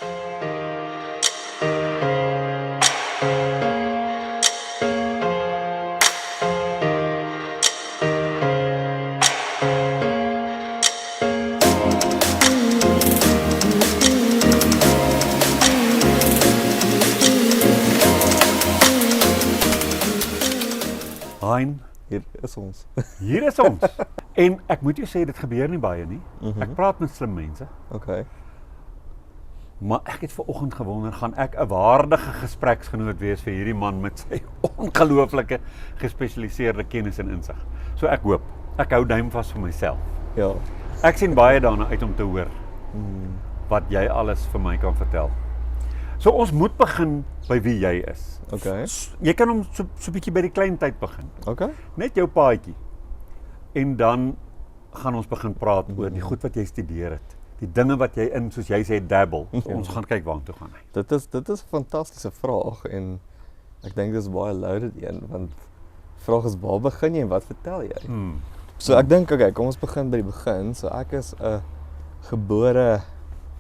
Hein, Hier is ons. hier is ons. En ek moet jou sê, dit gebeur nie baie nie. Ek praat met slim mense. Okay. Maar ek het vanoggend gewonder, gaan ek 'n waardige gespreksgenoot wees vir hierdie man met sy ongelooflike gespesialiseerde kennis en insig. So ek hoop, ek hou duim vas vir myself. Ja. Ek sien baie daarna uit om te hoor wat jy alles vir my kan vertel. So ons moet begin by wie jy is. Okay. Jy kan hom so bietjie by die klein tyd begin. Okay. Net jou paadjie. En dan gaan ons begin praat oor die goed wat jy studeer het. Die dinge wat jy in, soos jy sê, dabble. So ons gaan kyk waartoe gaan hy. Dit is 'n fantastiese vraag en ek dink dis baie loaded een want vraag is waar begin jy en wat vertel jy? So ek dink okay, kom ons begin by die begin. So ek is 'n gebore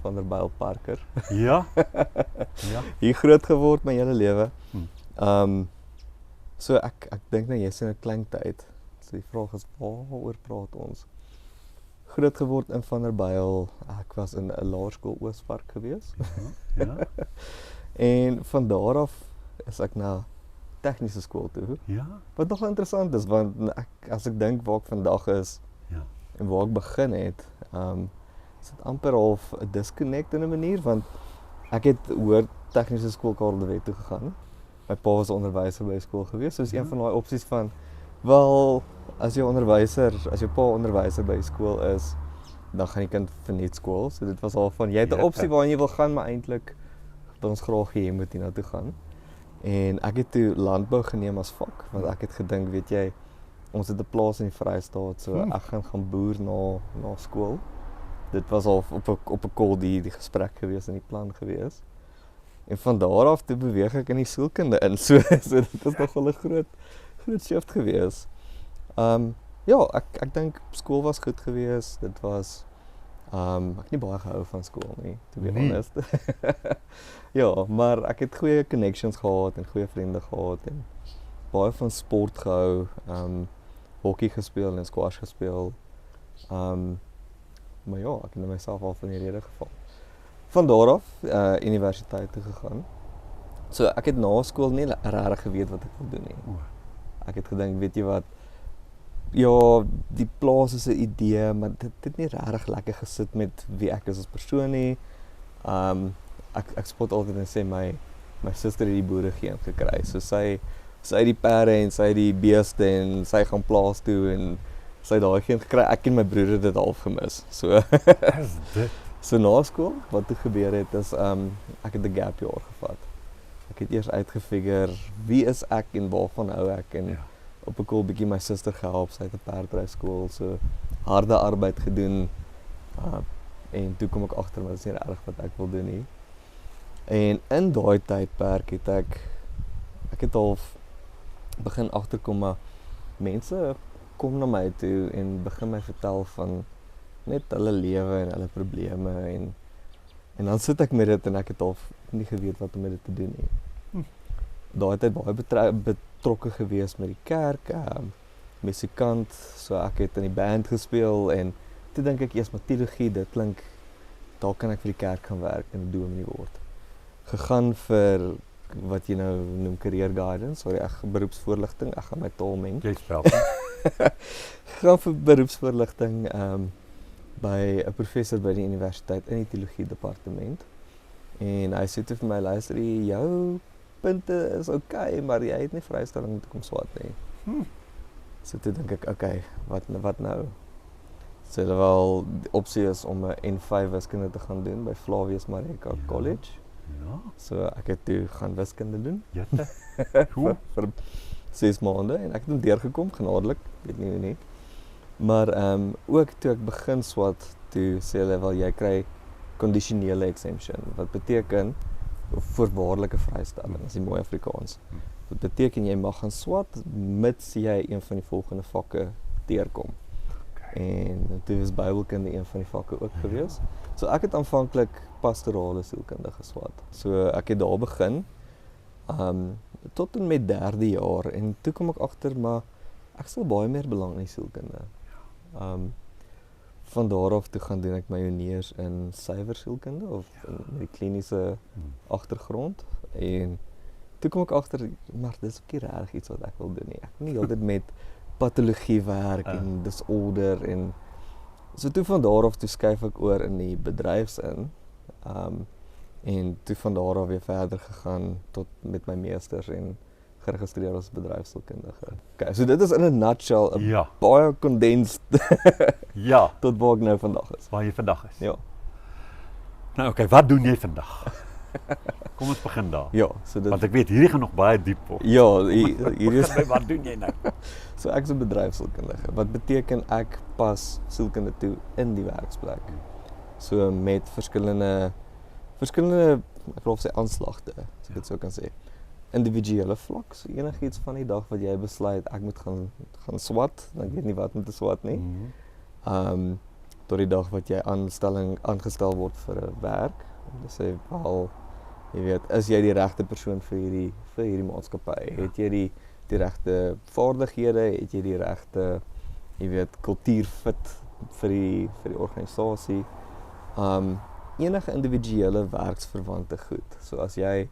Vanderbijl Parker. Ja. Ja. Hier groot geword my hele lewe. So ek dink nou jy's in 'n klein tyd. So die vraag is waaroor praat ons? Groot geword in Vanderbijl. Ek was in 'n laerskool Oospark gewees. Ja. En van daar af is ek na tegniese skool toe. Ja. Wat nog interessant is want as ek dink waar ek vandag is Ja. en waar ek begin het, is dit amper half 'n disconnect in 'n manier want ek het hoor tegniese skool Karel de Wet toe gegaan. My pa was 'n onderwyser by skool gewees. So is een van daai opsies van wel as jou pa onderwyser by skool is, dan gaan die kind vir net skool. So dit was al van jy het 'n opsie waarheen jy wil gaan, maar eintlik wil ons graag hê jy moet hier na toe gaan. En ek het toe landbou geneem as vak want ek het gedink, weet jy, ons het 'n plaas in die Vrystaat, so ek gaan boer na skool. Dit was al op 'n call die gesprek gewees en die plan gewees. En van daar af toe beweeg ek in die sielkunde in. So dit is nogal 'n groot shift gewees. Ja, ek dink skool was goed gewees. Dit was ek het nie baie gehou van skool nie, to be honest. Ja, maar ek het goeie connections gehad en goeie vriende gehad en baie van sport gehou. Hockey gespeel en squash gespeel. Maar ja, ek het myself al van die rede geval. Van daar af universiteit toe gegaan. So ek het na skool nie regtig geweet wat ek wil doen nie. Ek het gedink, weet jy wat, ja, die plaas is 'n idee, maar dit het nie regtig lekker gesit met wie ek is as persoon nie. Ek spot altyd en sê my suster het die boeregeen gekry. So sy het die perde en sy het die beeste en sy gaan plaas toe en sy het daai geen gekry. Ek en my broer het dit half gemis. So Is dit? So na skool, wat toe gebeur het is ek het 'n gap jaar gevat. Ek het eers uitgefigure wie is ek en waarvan hou ek en op 'n koel bietjie my suster gehelp, sy het 'n perdryskool, so harde arbeid gedoen. En toe kom ek agter maar dit is nie reg wat ek wil doen nie. En in daai tydperk het ek het half begin agterkom maar mense kom na my toe en begin my vertel van net hulle lewe en hulle probleme en dan sit ek met dit en ek het al nie geweet wat om met dit te doen nie. Daai tyd baie betrokke gewees met die kerk, musikant, so ek het in die band gespeel en toe dink ek eers maar teologie, dit klink daar kan ek vir die kerk gaan werk en 'n dominee word. Gegaan vir wat jy nou noem career guidance, beroepsvoorligting, ek gaan my taal meng. Jy spel. Gegaan vir beroepsvoorligting by 'n professor by die universiteit in die teologie departement. En hy sê toe vir my, luister, jou punte is okay, maar jy het nie vrystelling om te kom swat nie. So toe dink ek, okay, wat nou? So wel die opsie is om 'n N5 wiskunde te gaan doen by Flavius Mareka College. Ja. So ek het toe gaan wiskunde doen. Jette. Hoe? Vir 6 maande en ek het hom deurgekom, genadelik, weet nie hoe nie. Maar ook toe ek begin swat, toe sê hulle wel jy kry kondisionele exemption, wat beteken voorwaardelike vrystelling, is die mooi Afrikaans. Wat beteken jy mag gaan swat mits jy een van die volgende vakke deurkom. en toe was Bybelkunde een van die vakke ook gewees. So ek het aanvanklik pastorale sielkunde geswat. So ek het daar begin tot en met 3de jaar en toe kom ek agter maar ek stel baie meer belang in die sielkunde. Van daar af toe gaan doen ek my honeurs in suiwer sielkunde of met die kliniese agtergrond en toe kom ek agter maar dis ook nie regtig iets wat ek wil doen nie. Ek wil nie heeltyd met patologie werk en disorder en so toe van daar af toe skuif ek oor in die bedryfs in. En toe van daar af weer verder gegaan tot met my meesters en geregistreer as bedryfsielkundige. Okay, so dit is in 'n nutshell 'n baie condensed tot waar ek nou vandag is. Waar jy vandag is. Ja. Nou oké, wat doen jy vandag? Kom ons begin daar. Ja, so dit want ek weet hierdie gaan nog baie diep word. Ja, hier is wat doen jy nou? So ek is 'n bedryfsielkundige. Wat beteken ek pas sielkunde toe in die werksplek. So met verskillende ek wil sê aanslagte, as ek dit sou kan sê. Individuele vlak, so enigiets van die dag wat jy besluit ek moet gaan swat, dan ek weet nie wat om te swat nie. Tot die dag wat jy aangestel word vir 'n werk. Dis sê wel jy weet, is jy die regte persoon vir hierdie maatskappy? Het jy die regte vaardighede? Het jy die regte jy weet kultuurfit vir die organisasie? Enige individuele werksverwante goed. So as jy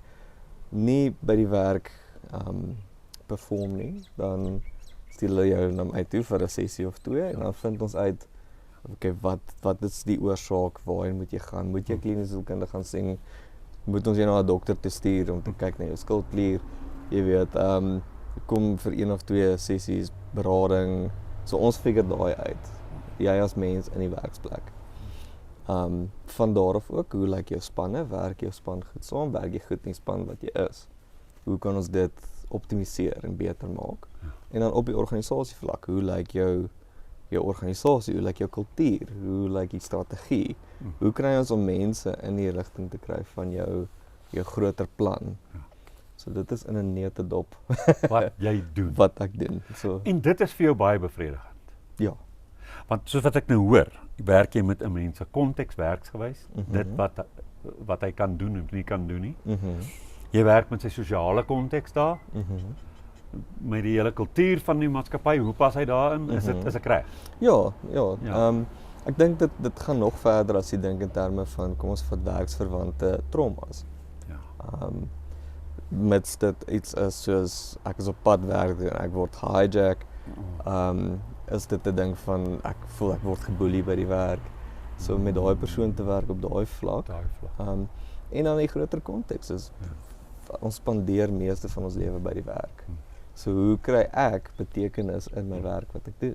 nie by die werk perform nie, dan stuur hulle jou na my toe vir 'n sessie of 2 en dan vind ons uit okay, wat is die oorsaak, waarheen moet jy gaan? Moet jy kliniese sielkunde gaan sien? Moet ons jy na 'n dokter te stuur om te kyk na jou skildklier? Jy weet, kom vir 1 of 2 sessies berading. So ons figure daai uit. Jy as mens in die werksplek. Van daar af ook, hoe lyk jou spanne? Werk jou span goed saam? Werk jy goed in die span wat jy is? Hoe kan ons dit optimaliseer en beter maak? En dan op die organisasievlak, hoe lyk jou organisasie, hoe lyk jou kultuur, hoe lyk die strategie? Hoe kry ons om mense in die rigting te kry van jou groter plan? So dit is in 'n neutedop wat jy doen. Wat ek doen. So en dit is vir jou baie bevredigend. Ja. Want soos wat ek nou hoor, werk jy met 'n mens se konteks werksgewys, dit wat hy kan doen en nie kan doen nie. Jy werk met sy sosiale konteks daar. Met die hele kultuur van die maatskappy, hoe pas hy daarin? Is ek reg? Ja. Ek dink dit gaan nog verder as jy dink in terme van kom ons vat werksverwante traumas. Mits dit iets is soos ek is op pad werk en ek word gehijack. Is dit 'n ding van ek voel ek word geboelie by die werk. So met daai persoon te werk op daai vlak. En dan die groter konteks is ons spandeer meeste van ons lewe by die werk. So hoe kry ek betekenis in my werk wat ek doen?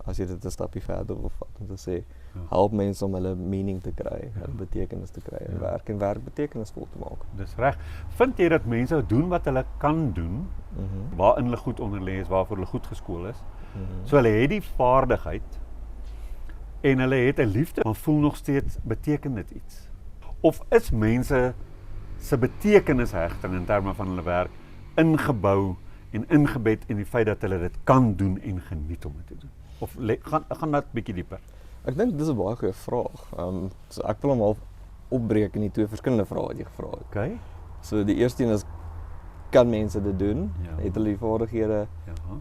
As jy dit 'n stapie verder wil vat om te sê help mense om hulle meaning te kry, hulle betekenis te kry in werk en werk betekenisvol te maak. Dis reg. Vind jy dat mense doen wat hulle kan doen, waarin hulle goed onderlê is, waarvoor hulle goed geskoool is? So hulle het die vaardigheid en hulle het 'n liefde, maar voel nog steeds beteken dit iets? Of is mense se betekenishegting in terme van hulle werk ingebou en ingebed in die feit dat hulle dit kan doen en geniet om dit te doen? Of gaan dat bietjie dieper? Ek dink dis 'n baie goeie vraag. So ek wil hom al opbreek in die 2 verskillende vrae wat jy gevra het. Okay. So die eerste een is kan mense dit doen? Het hulle die vaardighede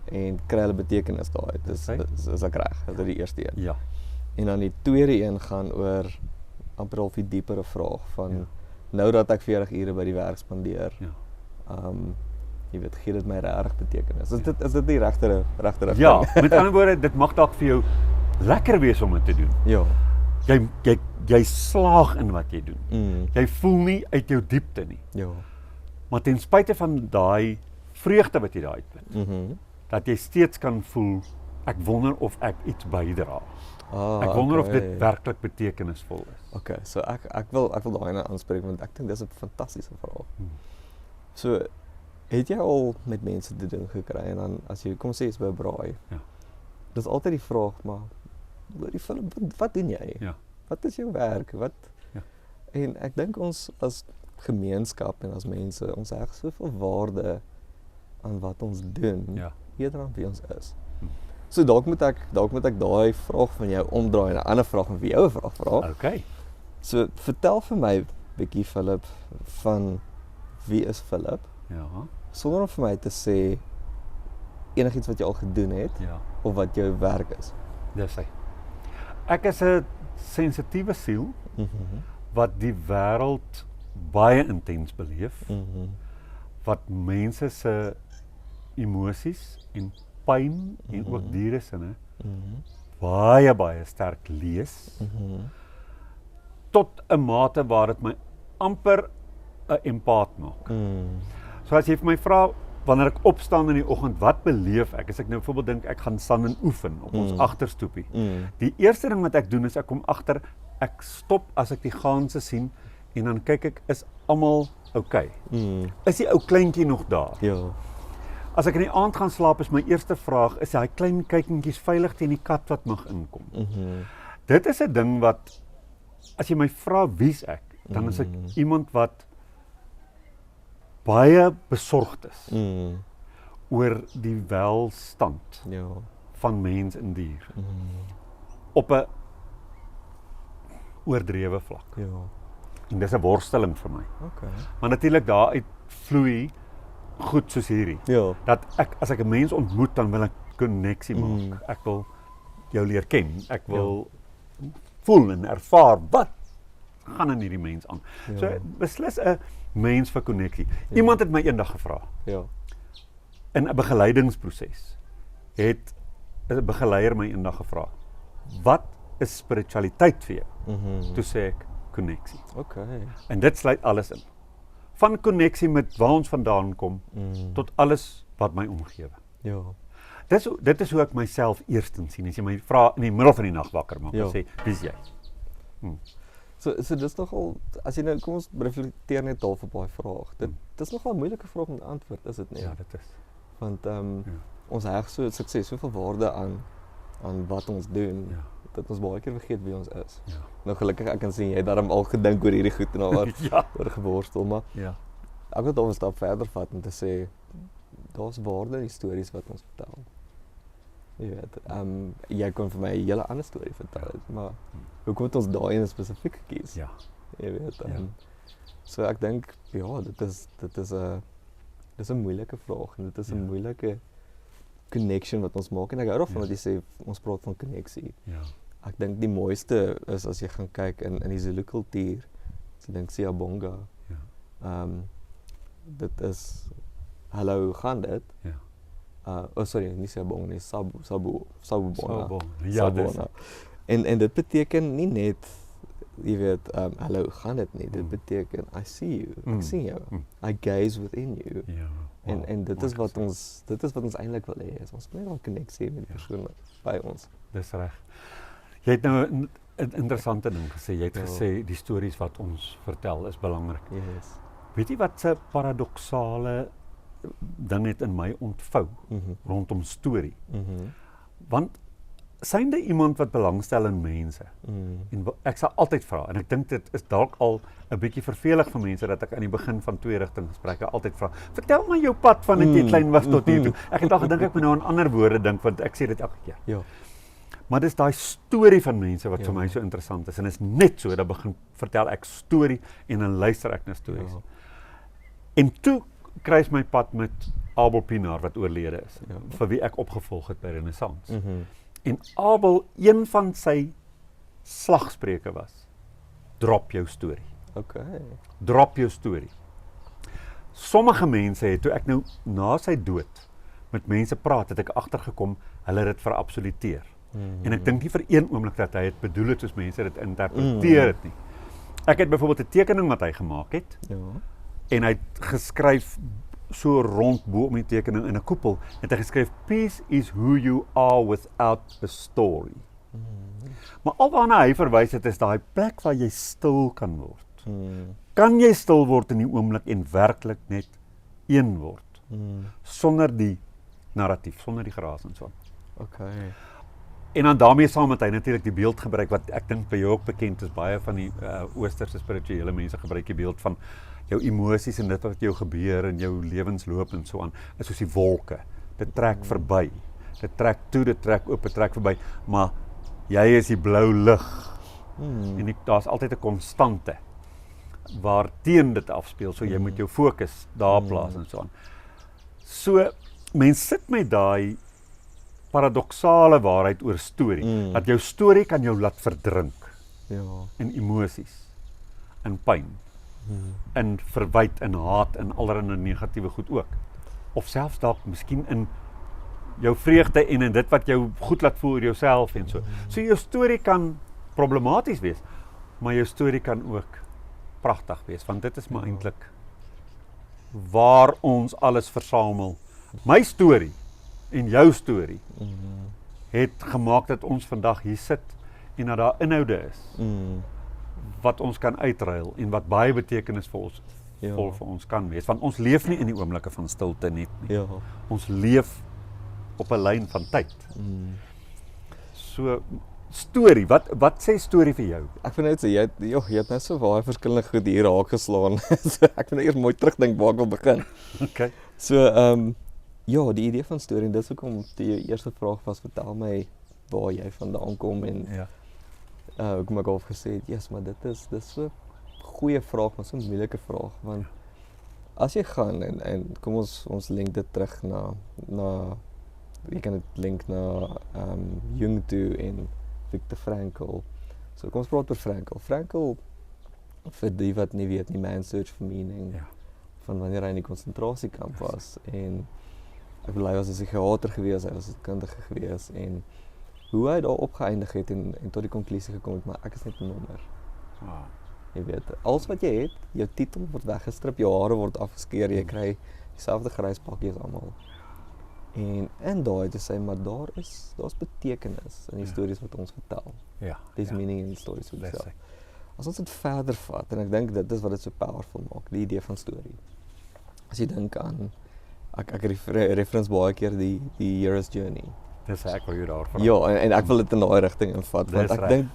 en kry hulle betekenis daaruit? Is ek reg? Dit is die eerste een. Ja. En dan die tweede een gaan oor amper al 'n diepere vraag van nou dat ek 40 ure by die werk spandeer. Jy weet, gee dit my regtig betekenis? Is dit die regte rigting? Ja, met ander woorde, dit mag dalk vir jou lekker wees om dit te doen. Ja. Jy slaag in wat jy doen. Jy voel nie uit jou diepte nie. Ja. Maar ten spyte van daai vreugde wat jy daar uitvind, dat jy steeds kan voel, ek wonder of ek iets bydra. Ek wonder of dit werklik betekenisvol is. Okay, so ek wil daai nou aanspreek want ek dink dis 'n fantastiese vraag. So het jy al met mense te doen gekry en dan as jy kom sê jy's by 'n braai. Dis altyd die vraag, maar hoorie Philip, wat doen jy? Wat is jou werk? En ek dink ons as gemeenskap en as mense, ons heg soveel waarde aan wat ons doen, eerder aan wie ons is. So dalk moet ek daai vraag van jou omdraai en 'n ander vraag en vir jou 'n vraag vra. Okay. So vertel vir my bietjie Philip van wie is Philip? Ja. Sonder om vir my te sê enigiets wat jy al gedoen het Ja. of wat jou werk is. Dis hy. Ek is 'n sensitiewe siel wat die wêreld baie intens beleef, wat mense se emosies en pyn en ook dieresinne baie sterk lees tot 'n mate waar dit my amper 'n empaat maak. So as jy vir my vra wanneer ek opstaan in die oggend, wat beleef ek? As ek nou byvoorbeeld dink ek gaan staan en oefen op ons agterstoepie. Die eerste ding wat ek doen is ek kom agter, ek stop as ek die gaanse sien en dan kyk ek, is almal okay? Is die ou kleintjie nog daar? Ja. As ek in die aand gaan slaap, is my eerste vraag, is hy klein kykentjies veilig teen die kat wat mag inkom? Dit is 'n ding wat, as jy my vra wie's ek, dan is ek iemand wat baie besorgd is oor die welstand van mens en dier. Op 'n oordrewe vlak. En dis 'n worsteling vir my. Okay. Maar natuurlik daaruit vloei goed soos hierdie. Dat ek, as ek 'n mens ontmoet, dan wil ek koneksie maak. Ek wil jou leer ken. Ek wil voel en ervaar wat gaan in hierdie mens aan. So beslis 'n mens vir koneksie. Iemand het my eendag gevra. In 'n begeleidingsproses het 'n begeleier my eendag gevra, wat is spiritualiteit vir jou? Toe sê ek koneksie. Okay. En dit sluit alles in. Van koneksie met waar ons vandaan kom tot alles wat my omgewe. Dit is hoe ek myself eerstens sien. As jy my vra in die middel van die nag wakker maak en sê, wie's jy? So dis nogal, as jy nou, kom ons reflekteer net half op daai vraag. Dit is nogal 'n moeilike vraag om te antwoord, is dit nie? Ja, dit is. Want ons heg so sukses, soveel waarde aan wat ons doen, dat ons baie keer vergeet wie ons is. Nou gelukkig ek kan sien jy het daarom al gedink oor hierdie goed en al oor geworstel, maar ek wil dit 'n stap verder vat en te sê daar's waarde in die stories wat ons vertel. Jy weet, jy kon vir my 'n hele ander storie vertel, maar hoekom het ons daai een spesifiek gekies? Jy weet, so ek dink dit is 'n moeilike vraag en dit is 'n moeilike connection wat ons maak en ek hou daarvan wat jy sê ons praat van koneksie. Ek dink die mooiste is as jy gaan kyk in die Zulu kultuur. Ek dink Siyabonga. Dit is hallo, hoe gaan dit? Sorry, nie Siyabonga nie, Sabubona. En dit beteken nie net, jy weet, hallo, hoe gaan dit nie? Dit beteken I see you. Ek sien jou. I gaze within you. En dit is wat ons eintlik wil hê. Ons wil net 'n koneksie met die persoon by ons. Dis reg. Jy het nou 'n interessante ding gesê. Jy het gesê die stories wat ons vertel is belangrik. Weet jy wat 'n paradoksale ding het in my ontvou rondom storie? Want synde iemand wat belangstel in mense. En ek sal altyd vra en ek dink dit is dalk al 'n bietjie vervelig vir mense dat ek aan die begin van twee rigting gesprekke altyd vra. Vertel my jou pad van dit jy klein was tot hier toe. Ek het al gedink ek moet nou aan ander woorde dink want ek sê dit elke keer. Maar dis daai storie van mense wat vir my so interessant is en is net so dat begin vertel ek storie en dan luister ek na stories. En toe kruis my pad met Abel Pienaar wat oorlede is, vir wie ek opgevolg het by Renaissance. En Abel, een van sy slagspreuke was, drop jou storie. Drop jou storie. Sommige mense het, toe ek nou na sy dood met mense praat, het ek agtergekom, hulle het dit verabsoluteer. En ek dink nie vir een oomblik dat hy het bedoel het soos mense dit interpreteer het nie. Ek het byvoorbeeld 'n tekening wat hy gemaak het, en hy het geskryf so rond bo om die tekening in 'n koepel, het hy geskryf, peace is who you are without a story. Maar alwaarna hy verwys het, is daai plek waar jy stil kan word. Kan jy stil word in die oomblik en werklik net een word, sonder die narratief, sonder die geraas en so. En dan daarmee saam het hy natuurlik die beeld gebruik, wat ek dink by jou ook bekend is, baie van die oosterse spirituele mense gebruik die beeld van jou emosies en dit wat jou gebeur in jou lewensloop en so aan, is soos die wolke, dit trek verby. dit trek toe, dit trek oop, dit trek verby, maar jy is die blou lig. En daar's altyd 'n konstante waar teen dit afspeel, so jy moet jou fokus daar plaas en so aan. So, mens sit met daai paradoksale waarheid oor storie, dat jou storie kan jou laat verdrink in emosies, in pyn, in verwyd, in haat, in allerlei negatiewe goed ook. Of selfs dalk miskien in jou vreugde en in dit wat jou goed laat voel oor jouself en so. So jou storie kan problematies wees, maar jou storie kan ook pragtig wees, want dit is maar eintlik waar ons alles versamel. My storie en jou storie het gemaak dat ons vandag hier sit en dat daar inhoude is wat ons kan uitruil en wat baie betekenisvol vir ons kan wees, want ons leef nie in die oomblikke van stilte net nie. Ons leef op 'n lyn van tyd. So storie, wat sê storie vir jou? Ek vind net so, jy het net so baie verskillende goed hier raak geslaan. So ek moet eers mooi terugdink waar ek wil begin. Okay. So ja, die idee van storie, dis hoekom die eerste vraag was, vertel my waar jy vandaan kom en hoekom ek al gesê het, yes, maar dit is so 'n goeie vraag, maar so 'n moeilike vraag, want as jy gaan en kom ons link dit terug na jy kan dit link na Jung toe en Viktor Frankl. So kom ons praat oor Frankl. Frankl, vir die wat nie weet nie, Man's Search for Meaning, van wanneer hy in die konsentrasiekamp was, en ek bedoel, hy was 'n psigiater gewees, hy was 'n kundige gewees, en hoe hy daar opgeëindig het en tot die konklusie gekom het, maar ek is net 'n nommer. Jy weet, alles wat jy het, jou titel word weggestrip, jou hare word afgeskeer, jy kry dieselfde grys pakkie as almal. En daai te sê, maar daar's betekenis in die stories wat ons vertel. There's meaning in die stories wat ons vertel. As ons dit verder vat, en ek dink dit is wat dit so powerful maak, die idee van storie. As jy dink aan, ek reference baie keer die Hero's Journey. Dis ek wil jou daarvan. Ja, en ek wil dit in daai rigting invat, want ek dink,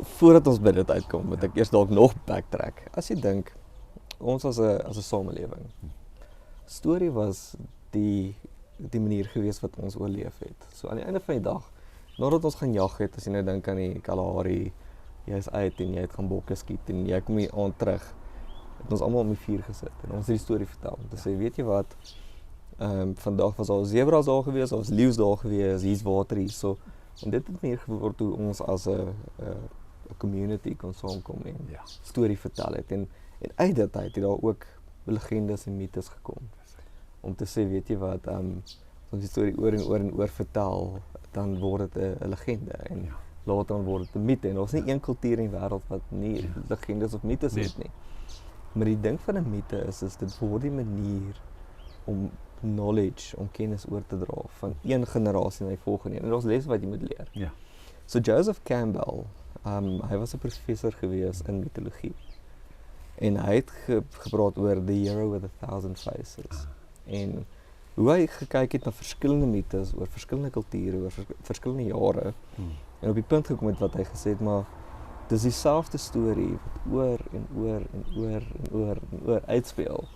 voordat ons by dit uitkom, moet ek eers dalk nog backtrack. As jy dink, ons as 'n samelewing, storie was die manier gewees wat ons oorleef het. So aan die einde van die dag, nadat ons gaan jag het, as jy nou dink aan die Kalahari, jy is uit en jy het gaan bokke skiet en jy kom hier aan terug, het ons almal om die vuur gesit en ons het die storie vertel. Om te sê, weet jy wat, vandag was al zebras daar gewees, daar was leeu's daar gewees, hier's water hier, so. En dit het meer geword hoe ons as 'n community kon saamkom en storie vertel het. En uit dit het daar ook legendes en mites gekom. Om te sê, weet jy wat, as ons die storie oor en oor vertel, dan word dit 'n legende en later dan word dit 'n mite. En daar's nie een kultuur in die wêreld wat nie legendes of mites het nie. Maar die ding van 'n mite is dit word die manier om knowledge, om kennis oor te dra van een generasie na die volgende. En daar's lesse wat jy moet leer. So Joseph Campbell, hy was 'n professor gewees in mitologie. En hy het gepraat oor the hero with 1,000 faces. En hoe hy gekyk het na verskillende mites oor verskillende kulture, oor verskillende jare. En op die punt gekom het wat hy gesê het, maar dis dieselfde storie wat oor en oor uitspeel.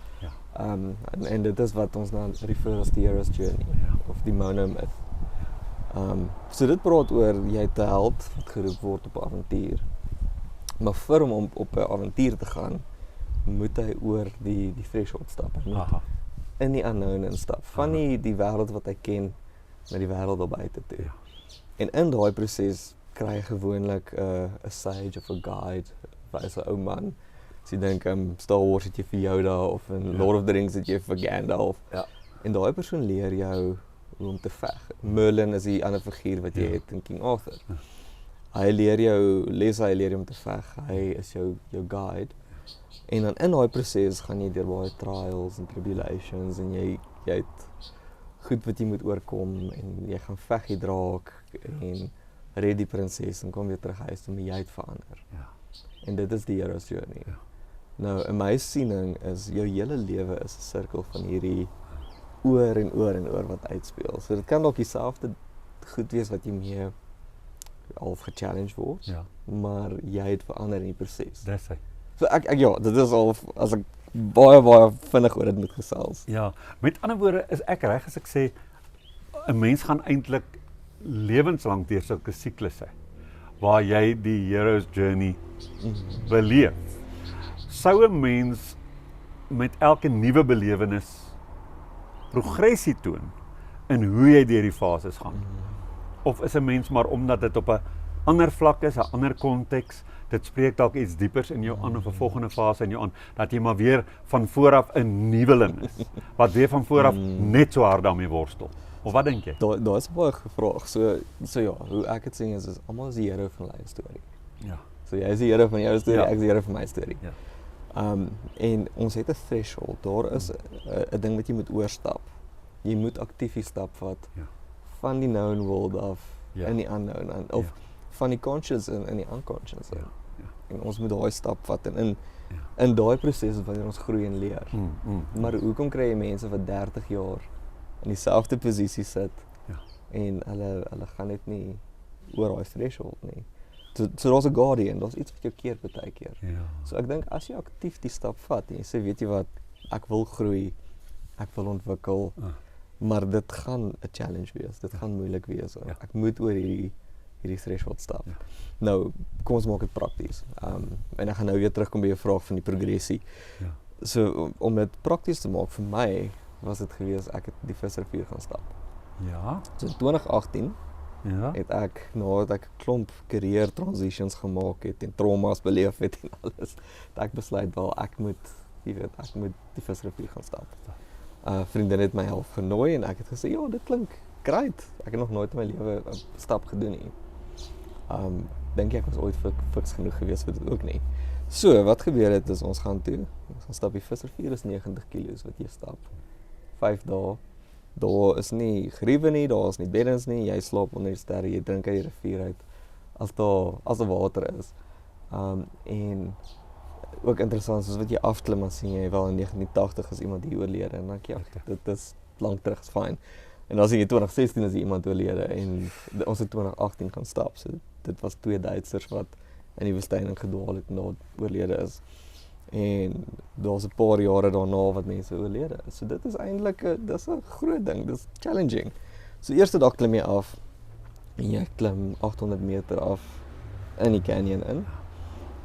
En dit is wat ons dan refer as die Hero's Journey, of die monomyth. So dit praat oor, jy het 'n held wat geroep word op 'n avontuur. Maar vir hom om op 'n avontuur te gaan, moet hy oor die threshold stap. Hy moet in die unknown instap. Van die wêreld wat hy ken, na die wêreld daar buite toe. En in daai proses kry hy gewoonlik 'n sage of 'n guide, wyse ou man. As jy dink, Star Wars het jy vir Yoda, of in Lord of the Rings het jy vir Gandalf. En daai persoon leer jou hoe om te veg. Merlin is die ander figuur wat jy het in King Arthur. Hy leer jou lesse, hy leer jou om te veg. Hy is jou guide. En dan in daai proses gaan jy deur baie trials en tribulations en jy het goed wat jy moet oorkom en jy gaan veg die draak en red die prinses en kom weer terug huis toe, maar jy het verander. En dit is die Hero's Journey. Nou, in my siening is jou hele lewe is 'n sirkel van hierdie oor en oor wat uitspeel. So dit kan dalk dieselfde goed wees wat jy mee half gechallenged word, maar jy het verander in die proses. Dis hy. So dit is al, as ek baie vinnig oor dit moet gesels. Ja, met ander woorde is ek reg as ek sê, 'n mens gaan eintlik lewenslang deur sulke siklusse waar jy die hero's journey beleef. Sou 'n mens met elke nuwe belewenis progressie toon in hoe jy deur die fases gaan? Of is 'n mens maar omdat dit op 'n ander vlak is, 'n ander konteks, dit spreek dalk iets diepers in jou aan of 'n volgende fase in jou aan, dat jy maar weer van vooraf 'n nuweling is, wat weer van vooraf net so hard daarmee worstel? Of wat dink jy? Daar is baie gevraag. So ja, hoe ek dit sien is almal is die hero van hulle storie. Ja. So jy is die hero van jou storie, Ja. ek is die hero van my storie. Ja. En ons het 'n threshold. Daar is 'n ding wat jy moet oorstap. Jy moet aktief die stap vat Ja. van die known world af Ja. in die unknown aan, of van die conscious in die unconscious. Ja. Ja. En ons moet daai stap vat en in daai proses wanneer ons groei en leer. Maar hoekom kry jy mense wat 30 jaar in dieselfde posisie sit Ja. en hulle gaan net nie oor daai threshold nie. So daar's 'n guardian, daar's iets wat jou keer baie keer. Ja. So ek dink as jy aktief die stap vat en jy sê weet jy wat, ek wil groei, ek wil ontwikkel, maar dit gaan 'n challenge wees, dit gaan moeilik wees. Ja. Ek moet oor hierdie threshold stap. Ja. Nou, kom ons maak dit prakties. En ek gaan nou weer terugkom by jou vraag van die progressie. Ja. So om dit prakties te maak vir my was dit gewees ek het die Visrivier gaan stap. Ja. So in 2018 Ja. het ek nadat ek 'n klomp career transitions gemaak het en traumas beleef het en alles, het ek besluit wel ek moet die Visrivier gaan stap. Vriendin het my half genooi en ek het gesê ja, dit klink great. Ek het nog nooit in my lewe 'n stap gedoen nie. Dink ek was ooit fiks genoeg geweest vir dit ook nie. So, wat gebeur het is ons gaan toe. Ons gaan stap die Visrivier is 90 kilos wat jy stap. 5 dae. Daar is nie geriewe nie, daar is nie beddens nie, jy slaap onder die sterre, jy drink uit die rivier uit as daar water is. En ook interessant, soos wat jy afklim, dan sien jy wel in 1980 is iemand hier oorlede en dan ja, dit is lank terug, is fyn. En dan sien jy 2016 is iemand oorlede en ons het 2018 gaan stap, so dit was 2 Duitsers wat in die woestyn gedwaal het en daar oorlede is. En daar's 'n paar jare daarna wat mense oorlede is. So dit is eintlik dis 'n groot ding, dis challenging. So eerste dag klim jy af en jy klim 800 meter af in die canyon in.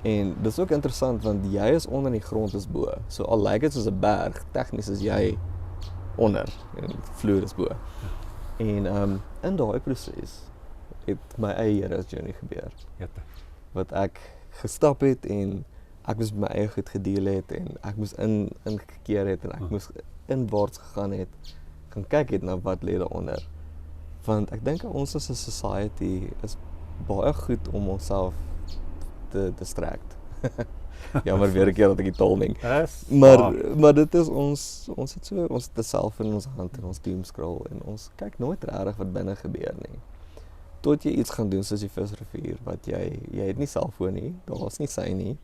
En dis ook interessant want jy is onder die grond is bo. So al lyk dit soos 'n berg, tegnies is jy onder en die vloer is bo. En in daai proses het my eie hero's journey gebeur. Jette. Wat ek gestap het en ek moes met my eie goed gedeel het en ek moes ingekeer het en ek moes inwaarts gegaan het, gaan kyk het na wat lê daaronder. Want ek dink ons as 'n society is baie goed om onsself te distract. Jammer weer 'n keer dat ek die taal meng. Maar dit is ons het ons het 'n selfoon in ons hand en ons doom scroll en ons kyk nooit regtig wat binne gebeur nie. Tot jy iets gaan doen soos die Visrivier wat jy het nie selfoon nie, daar's nie sy nie.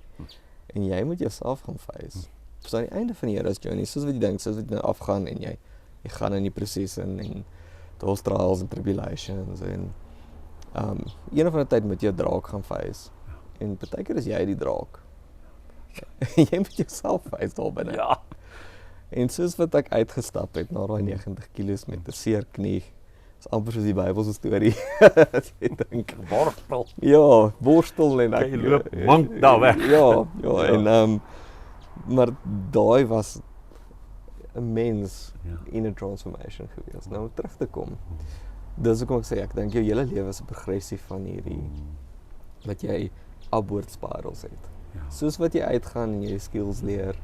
En jy moet jouself gaan face. So aan die einde van die hero's journey, soos wat jy dink, soos wat jy nou afgaan en jy gaan in die proses in en daar's trials and tribulations en een of ander tyd moet jy 'n draak gaan face. En partykeer is jy die draak. Jy moet jouself face daar binne. Ja. En soos wat ek uitgestap het na daai 90 kilos met 'n seer knie, is amper soos die Bybelse storie. Ek dink Worstel. ja, worstel en ek Jy loop mank daar weg. Ja, en maar daai was 'n mens in 'n transformation gewees. Nou om terug te kom. Dis hoekom ek sê ek dink jou hele lewe is 'n progressie van hierdie wat jy upward spirals het. Ja. Soos wat jy uitgaan en jy skills leer,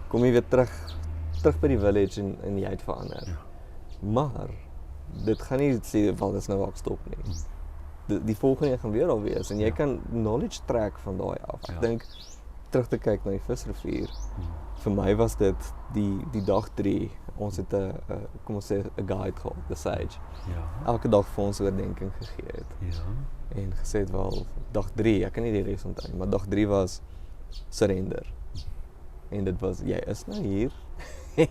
kom jy weer terug by die village en jy het verander. Ja. Maar dit gaan nie sê wel dis nou waar ek stop nie. Die volgende een gaan weer al wees en jy kan knowledge trek van daai af. Ek dink terug te kyk na die Visrivier. Vir my was dit die dag 3. Ons het 'n kom ons sê 'n guide gehad, the Sage. Ja. Elke dag vir ons oordenking gegee het. Ja. En gesê het wel dag 3, ek kan nie die res onthou nie, maar dag 3 was surrender. En dit was jy is nou hier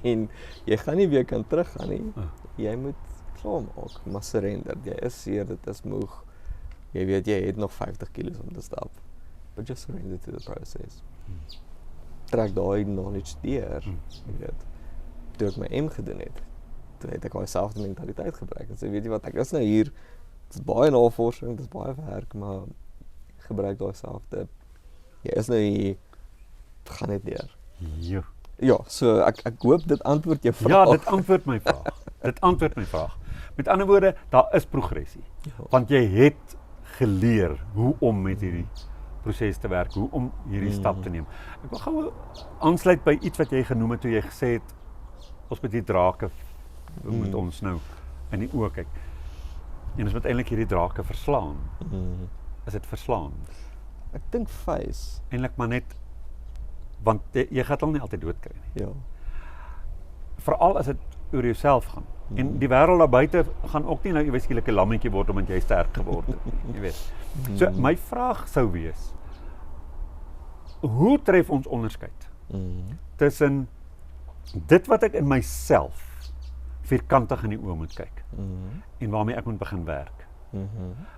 en jy gaan nie weer kan teruggaan nie. Jy moet klaarmaak, maar surrender. Jy is seer, dit is moeg. Jy weet jy het nog 50 kilos om te stap. But just surrender to the process. Trek daai knowledge deur, jy weet. Toe ek my M gedoen het, toe het ek daai selfde mentaliteit gebruik en sê weet jy wat, ek is nou hier, dit is baie navorsing, dit is baie werk, maar gebruik daai selfde. Jy is nou hier, gaan net deur. Ja. Ja, so ek hoop dit antwoord jou vraag. Ja, dit antwoord my vraag. Dit antwoord my vraag. Met ander woorde, daar is progressie. Want jy het geleer hoe om met hierdie proses te werk, hoe om hierdie stap te neem. Ek wil gou aansluit by iets wat jy genoem het toe jy gesê het ons met die drake moet ons nou in die oë kyk. En ons moet eintlik hierdie drake verslaan. Is dit verslaan? Ek dink face. Eintlik maar net want jy gaan hom nie altyd doodkry nie. Ja. Veral as dit oor jouself gaan. En die wêreld daar buite gaan ook nie nou jy skielik 'n lammetjie word omdat jy sterk geword het nie, jy weet. So my vraag sou wees: hoe tref ons onderskeid tussen dit wat ek in myself vierkantig in die oë moet kyk en waarmee ek moet begin werk?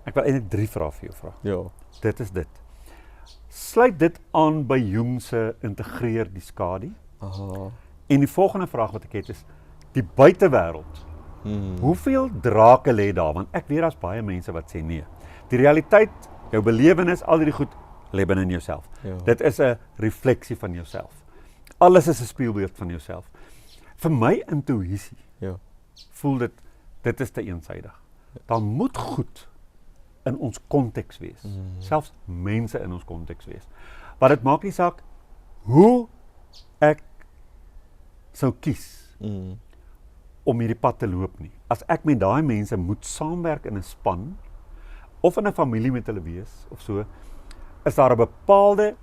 Ek wil eintlik 3 vrae vir jou vra. Ja. Dit is dit. Sluit dit aan by Jung se integreer die skadu? Aha. En die volgende vraag wat ek het is die buitewêreld. Hoeveel drake lê daar? Want ek weet daar's baie mense wat sê nee. Die realiteit, jou belewenis, al hierdie goed lê binne in jouself. Ja. Dit is 'n refleksie van jouself. Alles is 'n spieelbeeld van jouself. Vir my intuïsie voel dit is te eensaidig. Daar moet goed in ons konteks wees. Selfs mense in ons konteks wees. Maar dit maak nie saak hoe ek sou kies om hierdie pad te loop nie. As ek met daai mense moet saamwerk in 'n span of in 'n familie met hulle wees of so, is daar 'n bepaalde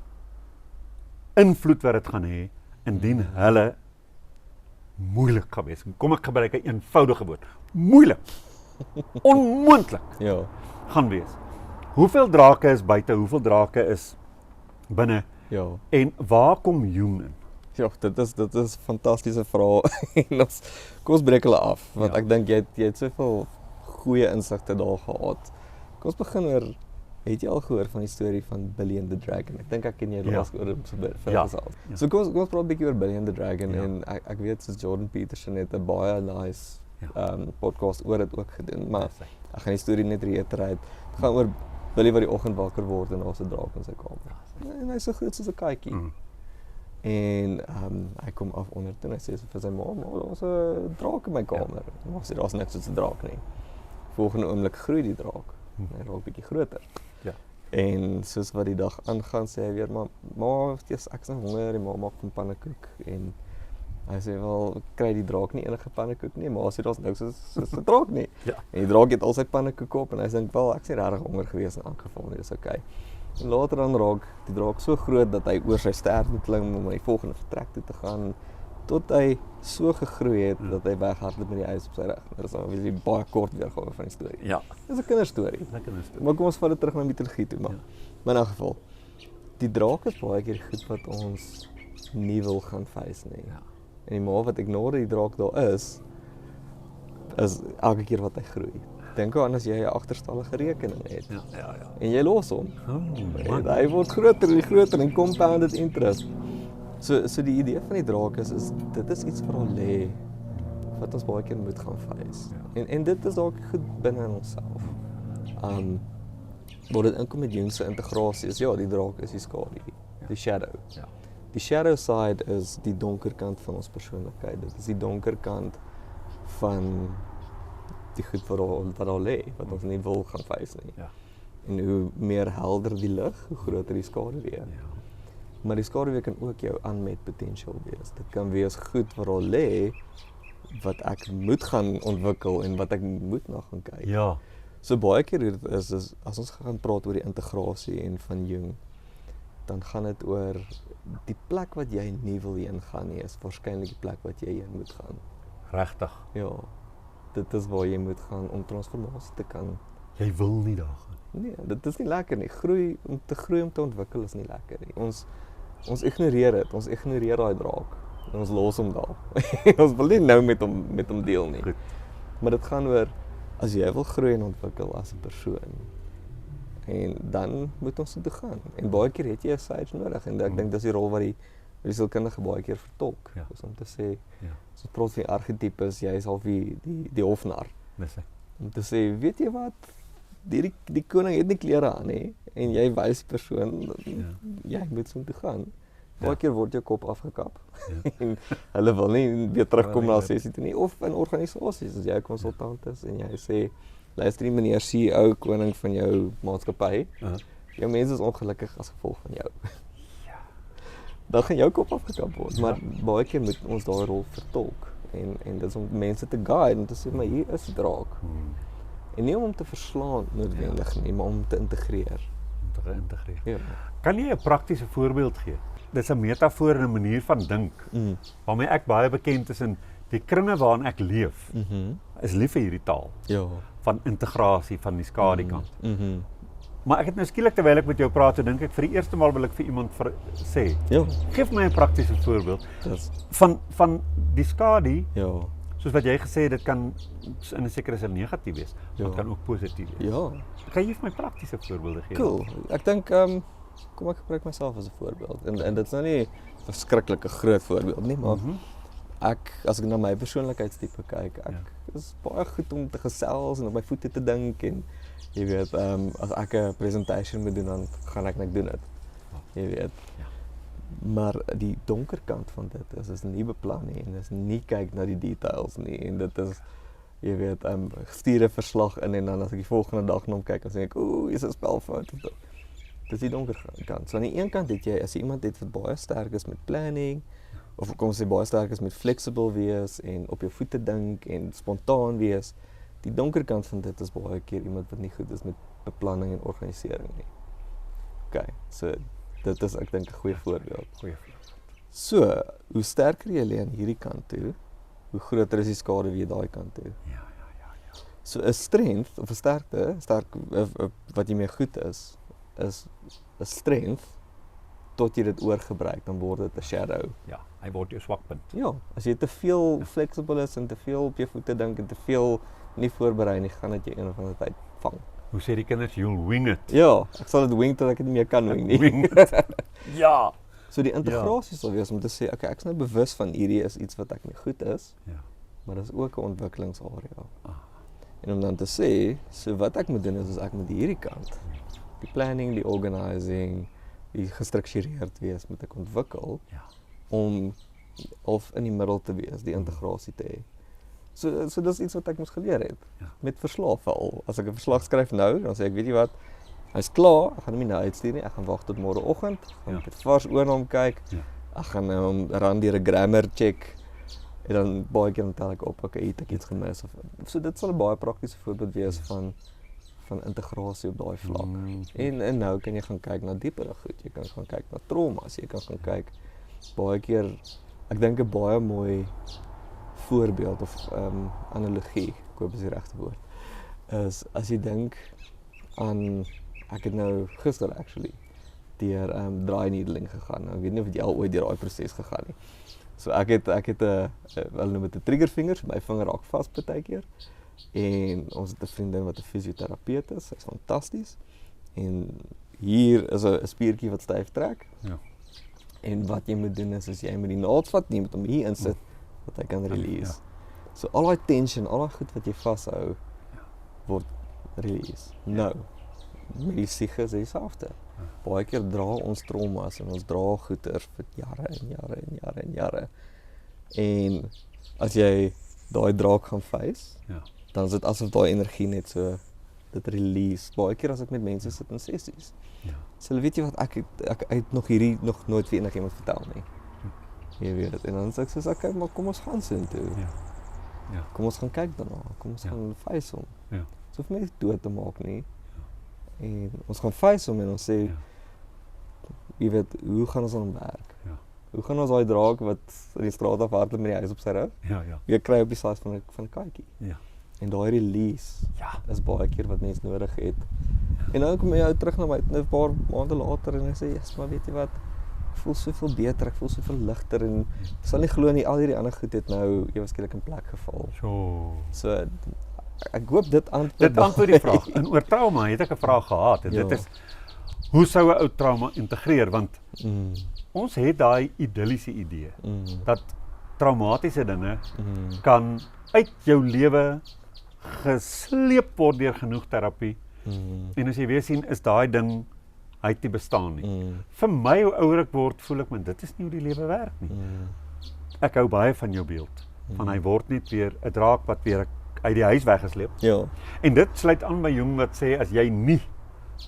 invloed wat dit gaan hê indien hulle moeilik gaan wees. Kom ek gebruik 'n eenvoudige woord. Moeilik. Onmoontlik gaan wees. Hoeveel drake is buite, hoeveel drake is binne? Ja. En waar kom Jung in? Ja, dit is 'n fantastiese vraag en kom ons breek hulle af want ek dink jy het soveel goeie insigte daar gehad. Kom ons begin oor, het jy al gehoor van die storie van Billy and the Dragon? Ek dink ek ken jy laas oor hom so gesels. So kom ons praat 'n bietjie oor Billy and the Dragon en ek weet soos Jordan Peterson het 'n baie nice podcast oor dit ook gedoen, maar ek gaan die storie net reiterate. Dit gaan oor Billy wat die oggend wakker word en daar's 'n draak in sy kamer. En hy's so groot soos 'n katjie. En hy kom af onder toe en hy sê vir sy ma, daar's 'n draak in my kamer. En maar sê daar's niks soos 'n draak nie. Volgende oomblik groei die draak. Hy raak bietjie groter. Ja. En soos wat die dag aangaan sê hy weer, maar ek is nou honger en ma maak van pannekoek en hy sê wel, kry die draak nie enige pannekoek nie, maar sê daar's niks soos 'n draak nie. Ja. En die draak het al sy pannekoek op en hy dink wel, ek is regtig honger gewees in elk geval, dis okay. En later dan raak die draak so groot dat hy oor sy ster moet klim om na die volgende vertrek toe te gaan, tot hy so gegroei het dat hy weghardloop met die ys op sy rug. Dit is nou weer baie kort weergawe van die storie. Ja. Dis 'n kinderstorie. Maar kom ons vat dit terug na mitologie toe, maar in 'n geval, die draak is baie keer goed wat ons nie wil gaan face nie. Ja. En die maar wat ignore die draak daar is elke keer wat hy groei. Dink aan as jy 'n agterstallige rekening het. Ja. En jy los hom. En hy word groter en compounded interest. So die idee van die draak is dit is iets wat al lê wat ons baie keer moet gaan face. Ja. En dit is dalk goed binne in onsself. Waar dit inkom met Jung se integrasie is die draak is die skadu, die shadow. Ja. Die shadow side is die donker kant van ons persoonlikheid. Dit is die donker kant van die goed wat al lê, wat ons nie wil gaan face nie. Ja. En hoe meer helder die lig, hoe groter die skaduwee. Ja. Maar die skaduwee kan ook jou unmet potential wees. Dit kan wees goed wat al lê, wat ek moet gaan ontwikkel en wat ek moet na gaan kyk. Ja. So baie keer is as ons gaan praat oor die integrasie en van Jung, dan gaan dit oor die plek wat jy nie wil heen gaan nie, is waarskynlik die plek wat jy heen moet gaan. Regtig? Ja. Dit is waar jy moet gaan om transformasie te kan. Jy wil nie daar gaan. Nee, dit is nie lekker nie. Om te ontwikkel is nie lekker nie. Ons ignoreer dit. Ons ignoreer daai draak. En ons los hom daar. Ons wil nie nou met hom deel nie. Goed. Maar dit gaan oor as jy wil groei en ontwikkel as 'n persoon. En dan moet ons toe gaan. En baie keer het jy 'n sage nodig en ek dink dis die rol wat die sielkundige baie keer vertolk. Ja. Dus om te sê, Ja. so trots die archetypes, jy is al die hofnar. Dis hy. Om te sê, weet jy wat, die koning het nie klere aan nie, en jy wys die persoon, jy moet so toe gaan. Baie keer word jou kop afgekap, en hulle wil nie weer terugkom na 'n sessie toe nie, of in organisasies, as jy 'n konsultant is, en jy sê, luister die meneer CEO, koning van jou maatskappy, jou mense is ongelukkig as gevolg van jou. Dan gaan jou kop afgekap word, maar baie keer moet ons daai rol vertolk, en dit is om mense te guide, om te sê, maar hier is draak. En nie om te verslaan noodwendig nie, maar om te integreer. Om te geïntegreer. Ja. Kan jy 'n praktiese voorbeeld gee? Dis 'n metafoor en 'n manier van dink, waarmee ek baie bekend is in die kringe waarin ek leef, is lief vir hierdie taal, Ja. van integrasie, van die skadukant. Maar ek het nou skielik terwyl ek met jou praat, so dink ek vir die eerste maal wil ek vir iemand sê, Ja. geef my 'n praktiese voorbeeld Dis, van die skadu, ja. soos wat jy gesê het, dit kan in 'n sekere sin negatief wees, maar dit kan ook positief wees. Ja. Kan jy vir my praktiese voorbeelde gee? Cool. Ek dink, kom ek gebruik myself as 'n voorbeeld. En dit is nou nie 'n verskriklike groot voorbeeld nie, maar as ek na my persoonlikheidstipe kyk, ek is baie goed om te gesels en op my voete te dink, en jy weet, as ek 'n presentation moet doen, dan gaan ek net doen dit. Jy weet. Ja. Maar die donker kant van dit is nie beplan nie, en is nie kyk na die details nie, en dit is, jy weet, stuur 'n verslag in, en dan as ek die volgende dag na hom kyk, dan sê ek, is 'n spelfout of dit. Dis die donker kant. So aan die een kant het jy, as jy iemand het wat baie sterk is met planning, of kom ons sê baie sterk is met flexible wees, en op jou voete dink, en spontaan wees, die donker kant van dit is baie keer iemand wat nie goed is met beplanning en organisering nie. Okay, so dit is, ek dink, 'n goeie voorbeeld. So, hoe sterker jy lê aan hierdie kant toe, hoe groter is die skade weer daai kant toe. Ja. So 'n strength of 'n sterkte, wat jy mee goed is 'n strength tot jy dit oorgebruik, dan word dit 'n shadow. Ja, hy word jou swakpunt. Ja, as jy te veel flexible is en te veel op jou voete dink en te veel nie voorberei nie, gaan dit jou een of ander tyd vang. Hoe sê die kinders, you'll wing it. Ja, ek sal dit wing tot ek dit nie meer kan wing nie. Wing it. Ja. So die integrasie sal wees om te sê, okay, ek is nou bewus van hierdie is iets wat ek nie goed is, Ja. maar dis ook 'n ontwikkelingsarea. En om dan te sê, so wat ek moet doen is ek moet hierdie kant, die planning, die organizing, die gestruktureerd wees, moet ek ontwikkel om of in die middel te wees, die integrasie te hê. So dis iets wat ek moes geleer het. Met verslae veral. As ek 'n verslag skryf nou, dan sê ek, weet jy wat, hy's klaar, ek gaan hom nie nou uitstuur nie, ek gaan wag tot môreoggend, gaan ek vars oor na hom kyk, ek gaan hom ran deur 'n grammar check, en dan baie keer tel ek op, okay, het ek iets gemis, so dit sal 'n baie praktiese voorbeeld wees van integrasie op daai vlak. En nou kan jy gaan kyk na diepere goed, jy kan gaan kyk na traumas, jy kan gaan kyk, baie keer, ek dink 'n baie mooi voorbeeld of analogie, ek hoop is die regte woord, is as jy dink aan, ek het nou gister actually deur dry needling gegaan. Ek weet nie of jy al ooit deur daai proses gegaan nie. So ek het 'n hulle noem dit 'n trigger finger, so my vinger raak vas baie keer. En ons het 'n vriendin wat 'n fisioterapeut is, sy's fantasties. En hier is 'n spiertjie wat styf trek. Ja. En wat jy moet doen is jy moet die naald vat, jy moet hom hier insit dat hy kan release. So al daai tension, al daai goed wat jy vashou word release. Nou, met die siege is dieselfde. Baie keer dra ons traumas en ons dra goeder vir jare en jare en jare en jare. En as jy daai draak gaan face, dan is dit asof daai energie net so dit release. Baie keer as ek met mense sit in sessies. So weet jy wat, ek het nog nooit vir enigiemand vertel nie. Jy weet dit. En dan sê ek soos, okay, maar kom ons gaan soontoe. Kom ons gaan kyk daarna. Kom ons gaan face hom. So vir my dood te maak nie. En ons gaan face hom en ons sê, jy weet, hoe gaan ons aan hom werk? Hoe gaan ons daai draak wat in die straat afhardloop met die huis op sy rug? Weer kry op die size van 'n katjie. En daai release is baie keer wat mens nodig het. En nou kom jy terug na my 'n paar maande later en ek sê, "Ja, maar weet jy wat? Ek voel soveel beter, ek voel soveel ligter en ek sal nie glo nie al hierdie ander goed het nou ewe skielik in plek geval." So ek hoop dit antwoord die vraag. En oor trauma het ek 'n vraag gehad en dit is hoe sou 'n ou trauma integreer? Want Mm. ons het daai idilliese idee dat traumatiese dinge Mm. kan uit jou lewe gesleep word deur genoeg terapie. Mm. En as jy weer sien, is daai ding, hy het nie bestaan nie. Mm. Vir my, hoe ouer ek word, voel ek, man, dit is nie hoe die lewe werk nie. Mm. Ek hou baie van jou beeld. Van hy word net weer 'n draak wat weer uit die huis weggesleep. Ja. En dit sluit aan by Jung wat sê, as jy nie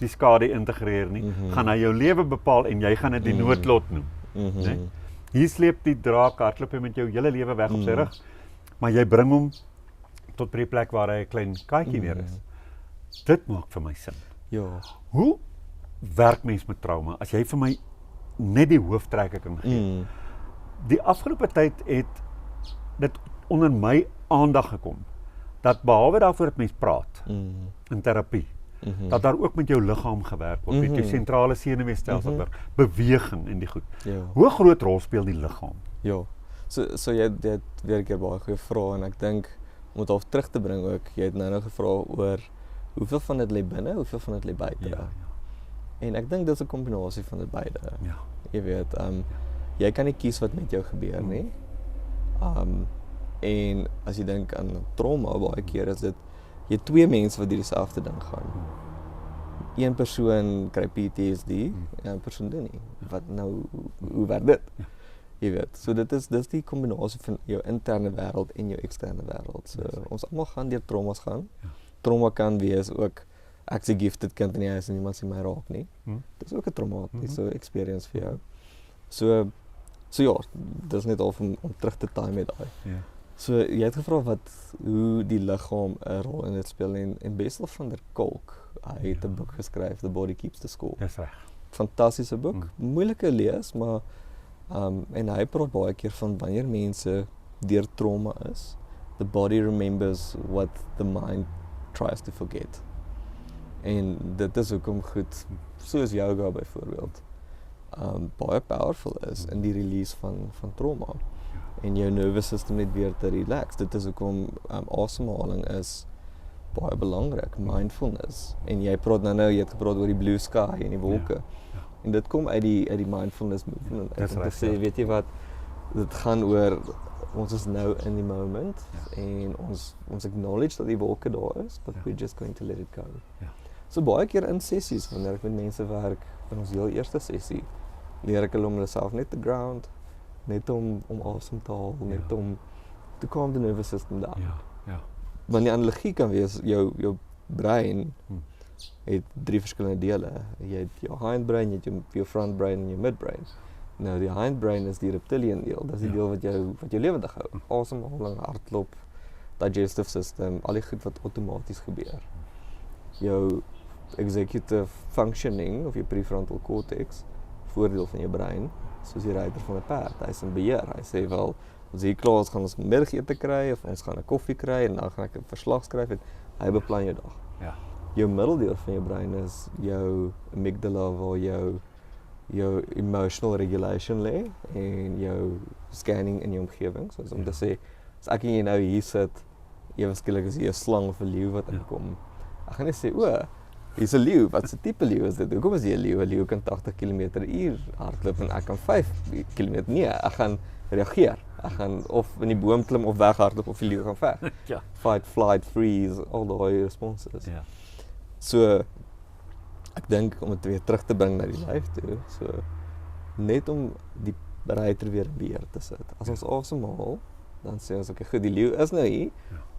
die skade integreer nie, gaan hy jou lewe bepaal en jy gaan dit die noodlot noem. Nee? Hier sleep die draak, hardloop hy met jou hele lewe weg op sy rug, maar jy bring hom tot by die plek waar hy 'n klein katjie weer is. Dit maak vir my sin. Ja. Hoe werk mens met trauma? As jy vir my net die hooftrekke kan gee. Die afgelope tyd het dit onder my aandag gekom, dat behalwe daarvoor dat mens praat, in terapie, dat daar ook met jou liggaam gewerk word, met jou sentrale senuweestelsel werk, beweging en die goed. Ja. Hoe groot rol speel die liggaam? Ja. So jy het weer 'n keer baie goeie vrae en ek dink om dit half terug te bring ook, jy het nou gevra oor hoeveel van dit lê binne, hoeveel van dit lê buite. Ja. En ek dink dit is 'n kombinasie van dit beide. Ja. Jy weet, jy kan nie kies wat met jou gebeur nie. En as jy dink aan trauma, baie keer is dit jy het twee mense wat dieselfde ding gaan. Een persoon kry PTSD, en 'n persoon doen nie. Wat nou, hoe werk dit? Ja. Jy weet, so dis die kombinasie van jou interne wêreld en jou eksterne wêreld. So ons almal gaan deur traumas gaan. Ja. Trauma kan wees ook ek's 'n gifted kind in die huis en niemand sien my raak nie. Dis ook 'n traumatiese experience vir jou. So ja, dis net al om terug te time met daai. Ja. So jy het gevra hoe die liggaam 'n rol in dit speel en Bessel van der Kolk, hy het 'n boek geskryf, The Body Keeps the Score. Dis reg. Fantastiese boek, moeilike lees, maar en hy praat baie keer van wanneer mense deur trauma is, the body remembers what the mind tries to forget. En dit is hoekom goed, soos yoga byvoorbeeld, baie powerful is in die release van trauma. En jou nervous system net weer te relax. Dit is hoekom asemhaling is baie belangrik, mindfulness. En jy het gepraat oor die blue sky en die wolke. Ja. En dit kom uit die mindfulness movement. Dis Om te reg, sê, ja. weet jy wat, dit gaan oor ons is nou in die moment en ons acknowledge dat die wolke daar is, but we're just going to let it go. Ja. So baie keer in sessies wanneer ek met mense werk, in ons heel eerste sessie, leer ek hulle om hulle self net te ground, net om asem te haal, net om to calm the nervous system down. Ja. Want die analogie kan wees, jou brein het 3 verskillende dele. Jy het jou hindbrain, jy het jou frontbrain en jou midbrain. Nou die hindbrain is die reptilian deel, dis die deel wat jou lewendig hou. Asemhaling, hartklop, digestive system, al die goed wat outomaties gebeur. Jou executive functioning of jou prefrontal cortex, voordeel van jou brein, soos die ryder van 'n perd, hy is in beheer. Hy sê wel, as hier klaar is, gaan ons middagete kry of ons gaan 'n koffie kry en dan gaan ek 'n verslag skryf en hy beplan jou dag. Ja. Jou middeldeel van jou brein is jou amygdala waar jou emotional regulation lê en jou scanning in jou omgewing. So om te sê, as ek en jy nou hier sit, ewe skielik is hier 'n slang of 'n leeu wat inkom. Ek gaan net sê, hier's 'n leeu, wat se tipe leeu is dit? Hoekom is hy 'n leeu? 'n Leeu kan 80 km/h hardloop en ek kan 5 km. Nee, ek gaan reageer. Ek gaan of in die boom klim of weghardloop of die leeu gaan veg. Ja. Fight, flight, freeze, al daai responses. Ja. So ek dink om dit weer terug te bring na die lyf toe, so net om die ryter weer in beheer te sit. As ons asemhaal, dan sê ons goed, die leeu is nou hier.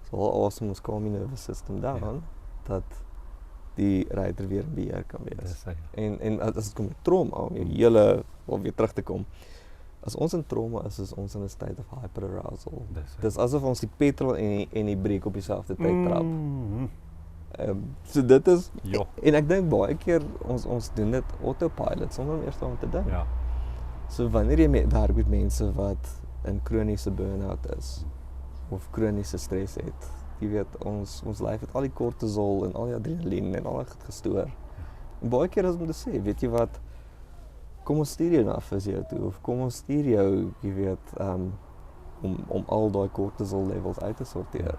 So al asem ons calm die nervous system down, dat die ryter weer in beheer kan wees. En as dit kom met trauma, om jou hele om weer terug te kom. As ons in trauma is ons in 'n state of hyperarousal. Dis asof ons die petrol en die breek op dieselfde tyd trap. So dit is en ek dink baie keer ons doen dit autopilot sonder om eers daaraan te dink. Ja. So wanneer jy werk met mense wat in kroniese burn-out is of kroniese stres het, jy weet ons lyf het al die kortisol en al die adrenalien en al dit gestoor. En baie keer is om te sê, weet jy wat, kom ons stuur jou na fisio toe of kom ons stuur jou, jy weet, om al daai kortisol levels uit te sorteer.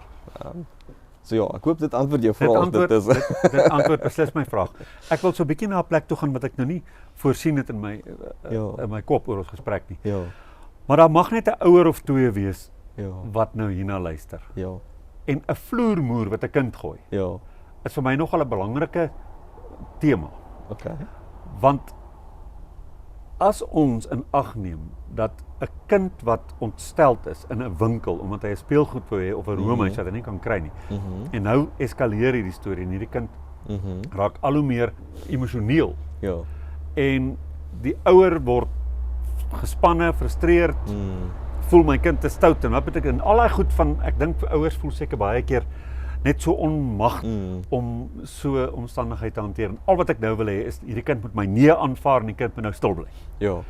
So ja, ek hoop dit antwoord jou Dit vraag. antwoord, Dit is dit antwoord beslis my vraag. Ek wil so 'n bietjie na 'n plek toe gaan wat ek nou nie voorsien het in my Ja. in my kop oor ons gesprek nie. ja, Maar daar mag net 'n ouer of twee wees ja, wat nou hierna luister. ja, En 'n vloermoer wat 'n kind gooi, ja. is vir my nogal 'n belangrike tema. Okay. Want as ons in ag neem dat 'n kind wat ontsteld is in 'n winkel omdat hy 'n speelgoed wou hê of 'n roomhuis wat hy nie kan kry nie. En nou eskaleer hierdie storie en hierdie kind raak al hoe meer emosioneel Ja. en die ouer word gespanne, frustreerd, voel my kind te stout en wat beteken en al daai goed van ek dink ouers voel seker baie keer net so onmag om so omstandigheid te hanteer. En al wat ek nou wil hê is hierdie kind moet my nee aanvaar en die kind moet nou stil bly. Ja.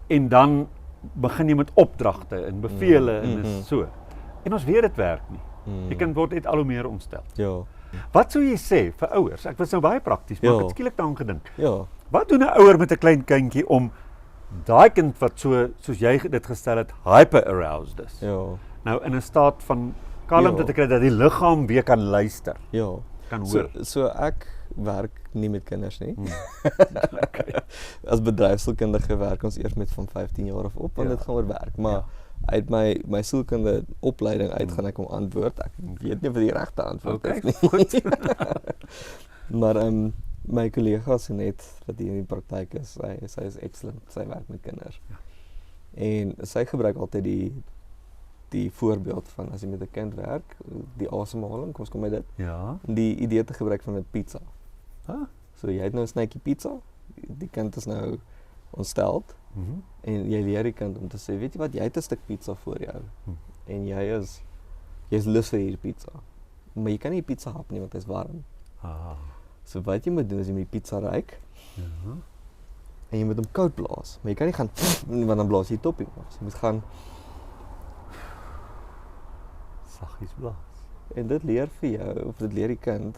En dan begin jy met opdragte en bevele en is so. En ons weet dit werk nie. Die kind word net al hoe meer ontstel. Ja. Wat sou jy sê vir ouers? Ek was nou baie prakties, maar Ja. ek het skielik daaraan gedink. Ja. Wat doen 'n ouer met 'n klein kindjie om daai kind wat so soos jy dit gestel het, hyper-aroused is. Ja. Nou in 'n staat van kalmte Ja. te kry dat die liggaam weer kan luister, Ja. kan So, hoor. so ek werk nie met kinders nie. Okay. As bedryfsielkundige werk ons eers met van 15 jaar af op, want Ja. dit gaan oor werk. Maar Ja. uit my sielkunde opleiding uit gaan ek hom antwoord. Ek weet nie of dit die regte antwoord Okay, is nie. goed. Maar my kollega Senet wat hier in die praktyk is, sy is excellent. Sy werk met kinders. Ja. En sy gebruik altyd die voorbeeld van as jy met 'n kind werk, die asemhaling, kom ons kom by dit. Ja. Die idee te gebruik van 'n pizza. Ah. So jy het nou 'n snytjie pizza. Die kind is nou ontsteld en jy leer die kind om te sê, weet jy wat, jy het 'n stuk pizza voor jou. En jy's lus vir hierdie pizza. Maar jy kan nie die pizza hap nie want hy's warm. Ah. So wat jy moet doen is jy moet die pizza ruik Ja. en jy moet hom koud blaas. Maar jy kan nie gaan want dan blaas jy die topping af. So jy moet gaan Saggies blaas. en dit leer vir jou of dit leer die kind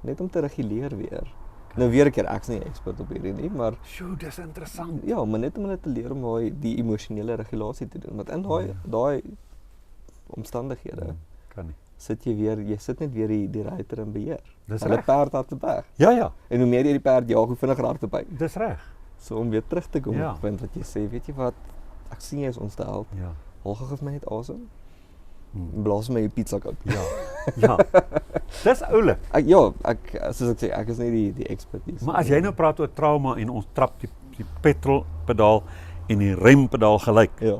net om te reguleer weer. Nou weer 'n keer, ek's nie ekspert op hierdie nie, maar Sjoe, dis interessant. ja, maar net om hulle te leer om die emosionele regulasie te doen. Want in daai omstandighede Kan nie. jy sit net weer die ruiter in beheer. Dis Hulle reg. perd hard te berg. Ja, ja, En hoe meer jy die perd jaag, hoe vinniger hardloop hy. dis reg. So om weer terug te kom Ja. op die punt wat jy sê, weet jy wat, ek sien jy is ontstel. Ja. Haal gou vir my net asem. Blaas my die pizza koud. Ja. Ja. Dis oulik. Soos ek sê, ek is nie die expert nie. Maar as jy nou praat oor trauma en ons trap die petrolpedaal en die rempedaal gelyk Ja.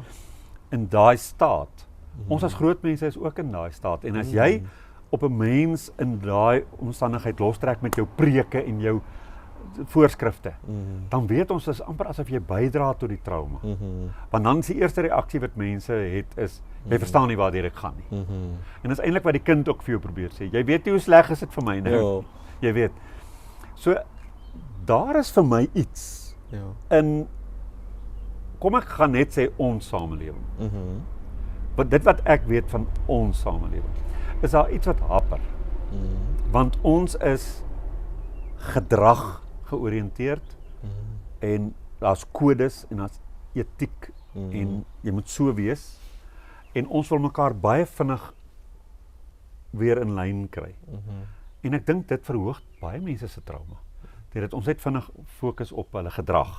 in daai staat. Ons as groot mense is ook in daai staat en as jy op 'n mens in daai omstandigheid lostrek met jou preke en jou voorskrifte, dan weet ons is amper asof jy bydra tot die trauma. Want dan is die eerste reaksie wat mense het is jy verstaan nie waartoe ek gaan nie. En dis eintlik wat die kind ook vir jou probeer sê. Jy weet nie hoe sleg is dit vir my nou. Ja. Jy weet. So daar is vir my iets Ja. in kom ek gaan net sê ons samelewing. Want dit wat ek weet van ons samelewing, is daar iets wat happer. Want ons is gedrag georiënteerd en daar's kodes en daar's etiek en jy moet so wees en ons wil mekaar baie vinnig weer in lyn kry. En ek dink dit verhoog baie mense se trauma. Dit ons net vinnig fokus op hulle gedrag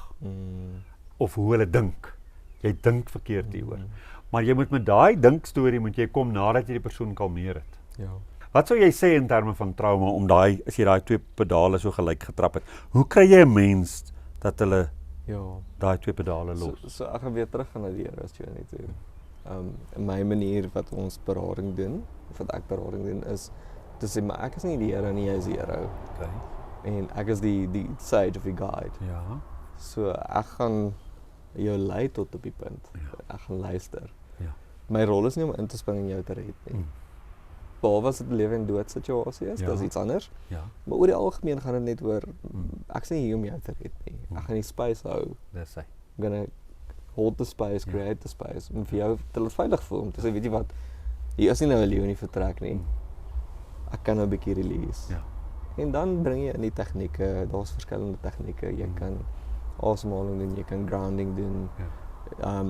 of hoe hulle dink. Jy dink verkeerd hieroor. Maar jy moet met daai dinkstorie moet jy kom nadat jy die persoon kalmeer het. Ja. Wat sou jy sê in terme van trauma om as jy daai twee pedale so gelyk getrap het? Hoe kry jy 'n mens dat hulle daai twee pedale los? So ek gaan weer terug gaan na die Eros Journey toe. My manier wat ons berading doen, of wat ek berading doen is te sê maar ek is nie die hero nie, jy is die hero. Okay. En ek is die sage of die guide. Ja. So ek gaan jou lei tot op die punt. Ja. Ek gaan luister. Ja. My rol is nie om in te spring en jou te red nie. Behalwe as dit 'n lewe en dood situasie is, dis iets anders. Ja. Maar oor die algemeen gaan dit net oor ek is nie hier om jou te red nie. Ek gaan die space hou. Dis hy. I'm gonna hold the space, create the space om vir jou te laat veilig voel om te sê, weet jy wat, hier is nie nou 'n leeu in die vertrek nie. Ek kan nou 'n bietjie release. Ja. En dan bring jy in die tegnieke, daar's verskillende tegnieke. Jy kan asemhaling doen, jy kan grounding doen. Ja.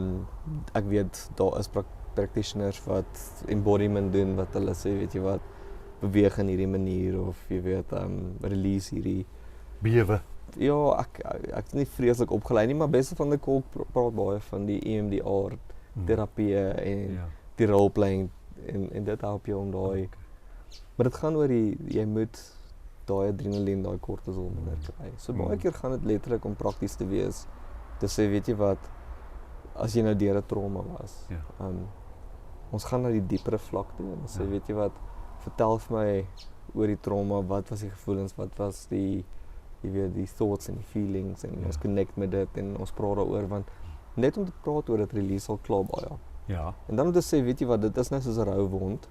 Ek weet daar is practitioners wat embodiment doen wat hulle sê, weet jy wat, beweeg in hierdie manier of jy weet release hierdie Bewe. ja, ek is nie vreeslik opgelei nie, maar Bessel van der Kolk praat baie van die EMDR terapie en die role playing en dit help jou om daai maar dit gaan oor jy moet daai adrenalien, daai kortisol minder kry. So baie keer gaan dit letterlik om prakties te wees. Te sê, weet jy wat, as jy nou deur 'n trauma was. Ons gaan na die diepere vlak toe en sê, weet jy wat, vertel vir my oor die trauma, wat was die gevoelens, wat was die jy weet die thoughts en die feelings en ons connect met dit en ons praat daaroor want net om te praat oor dit release al klaar baie. Ja. En dan om te sê, weet jy wat, dit is nou soos 'n rou wond.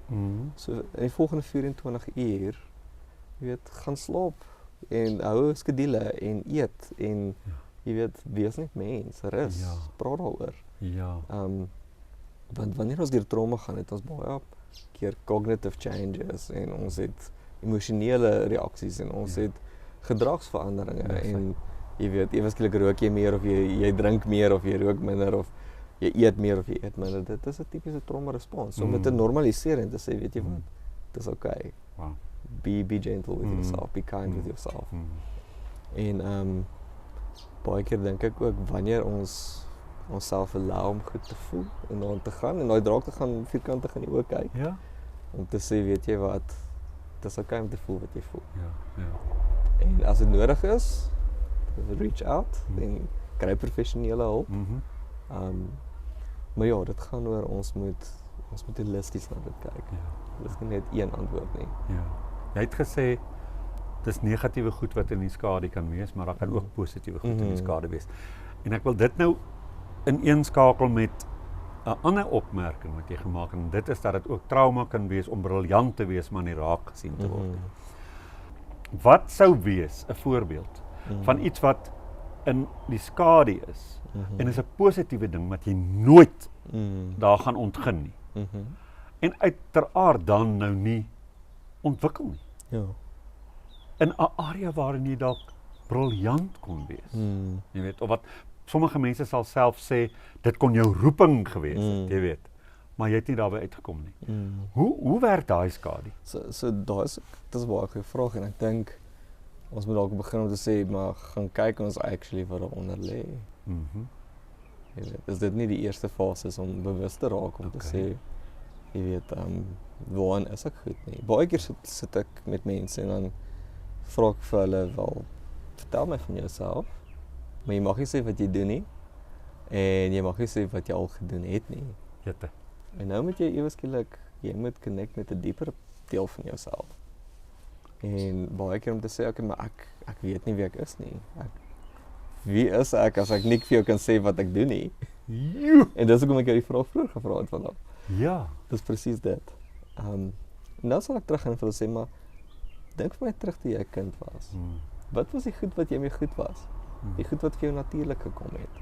So in die volgende 24 uur jy weet, gaan slaap en hou 'n skedule en eet en jy weet, wees net mens, rus, praat daaroor. Ja. Want wanneer ons deur trauma gaan, het ons baie keer cognitive changes en ons het emosionele reaksies en ons het gedragsveranderinge en jy weet, ewesklik rook jy meer of jy drink meer of jy rook minder of jy eet meer of jy eet minder. Dit is 'n tipiese trauma respons. So om dit te normaliseer en te sê, weet jy wat, dis okay. Wow. Be gentle with yourself, be kind with yourself. En baie keer dink ek ook wanneer ons onsself allow om goed te voel en dan te gaan en daai draak te gaan vierkantig in die oë kyk. Ja. Om te sê, weet jy wat, dis okay om te voel wat jy voel. Ja. En as dit nodig is, reach out en kry professionele hulp. Maar ja, dit gaan oor ons moet holisties na dit kyk. Dit is nie net een antwoord nie. Ja. Jy het gesê dis negatiewe goed wat in die skade kan wees, maar daar kan ook positiewe goed in die skade wees. En ek wil dit nou ineenskakel met 'n ander opmerking wat jy gemaak het en dit is dat dit ook trauma kan wees om briljant te wees maar nie raak gesien te word. Wat sou wees 'n voorbeeld van iets wat in die skade is en is 'n positiewe ding wat jy nooit daar gaan ontgin nie. En uiteraard dan nou nie ontwikkel nie. Ja. In 'n area waarin jy dalk briljant kon wees. Jy weet, of wat sommige mense sal self sê dit kon jou roeping gewees het, jy weet. Maar jy het nie daarby uitgekom nie. Hoe werk daai skade? So dis 'n baie goeie vraag en ek dink ons moet dalk begin om te sê maar gaan kyk ons actually wat daaronder lê. Jy weet, is dit nie die eerste fase is om bewus te raak om te sê jy weet waarin is ek goed nie. Baie keer sit ek met mense en dan vra ek vir hulle wel vertel my van jouself. Maar jy mag nie sê wat jy doen nie en jy mag nie sê wat jy al gedoen het nie. Jette. En nou moet jy eweskielik jy moet connect met 'n dieper deel van jouself. En baie keer om te sê okay, maar ek weet nie wie ek is nie. Wie is ek as ek nie vir jou kan sê wat ek doen nie? En dis hoekom ek jou die vraag vroeër gevra het vandag. Ja, dis presies dit. En dan sal ek terug en vir hulle sê maar dink vir my terug toe jy 'n kind was. Wat was die goed wat jy mee goed was? Die goed wat vir jou natuurlik gekom het.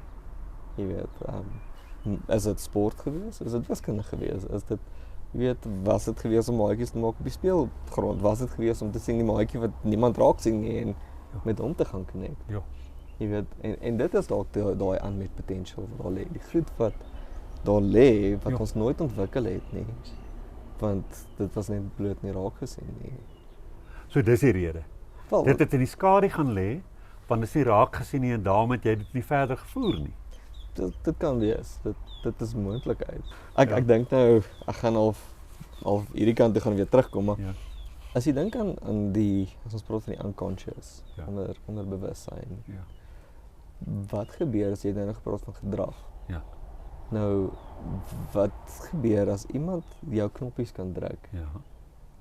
Jy weet, is dit sport gewees? Is dit wiskunde gewees? Is dit jy weet, was dit gewees om maatjies te maak op die speelgrond? Was dit gewees om te sien die maatjie wat niemand raak sien nie en met hom te gaan connect? Ja. Jy weet, en dit is dalk daai unmet potential wat daar lê. Die goed wat daar lê wat ons nooit ontwikkel het nie. Want dit was net bloot nie raak gesien nie. So dis die rede. Wel, Dit het in die skade gaan lê, want dit is nie raak gesien nie en daarom het jy dit nie verder gevoer nie. Dit kan wees. Dit is moontlikheid. Ek dink nou ek gaan al hierdie kant toe gaan weer terugkom, maar as jy dink aan die as ons praat van die unconscious, onder bewussyn. Wat gebeur as jy nou gepraat van gedrag? Ja. Nou wat gebeur as iemand jou knoppies kan druk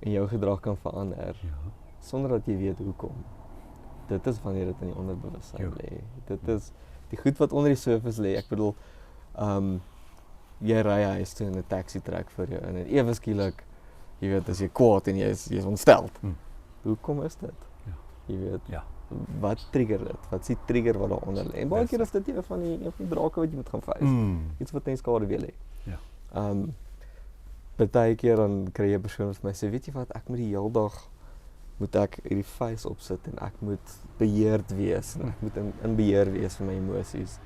en jou gedrag kan verander sonder dat jy weet hoekom? Dit is wanneer dit in die onderbewussyn lê. Dit is die goed wat onder die surface lê. Ek bedoel jy ry huis toe in 'n taxi trek vir jou en ewe skielik jy weet as jy kwaad en jy is ontsteld. Hoekom is dit? Jy weet. Wat trigger dit? Wat is die trigger wat daaronder lê? En baie keer is dit een van die drake wat jy moet gaan face. Iets wat net skade wil hê. Baie keer dan kry jy 'n persoon wat my sê, weet jy wat, ek moet die hele dag moet ek hierdie face opsit en ek moet beheerd wees en ek moet in beheer wees van my emosies.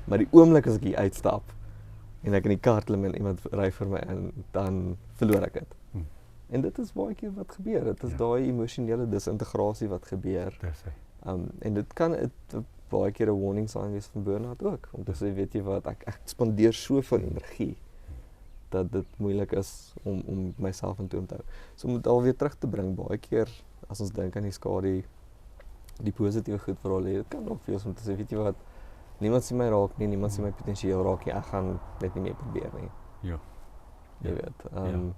Maar die oomblik as ek hier uitstap en ek in die kar klim en iemand ry vir my en dan verloor ek dit. En dit is baie keer wat gebeur. Dit is Ja. daai emosionele disintegrasie wat gebeur. Dis hy. En dit kan baie keer 'n warning sign wees van burn-out ook. Om te sê, weet jy wat, ek spandeer soveel energie dat dit moeilik is om myself in toom te hou. So om dit alweer terug te bring, baie keer as ons dink aan die skadu, die positiewe goed vir al lê, dit kan ook wees om te sê, weet jy wat, niemand sien my raak nie, niemand sien my potensieel raak nie, ek gaan net nie meer probeer nie. Ja. Jy weet,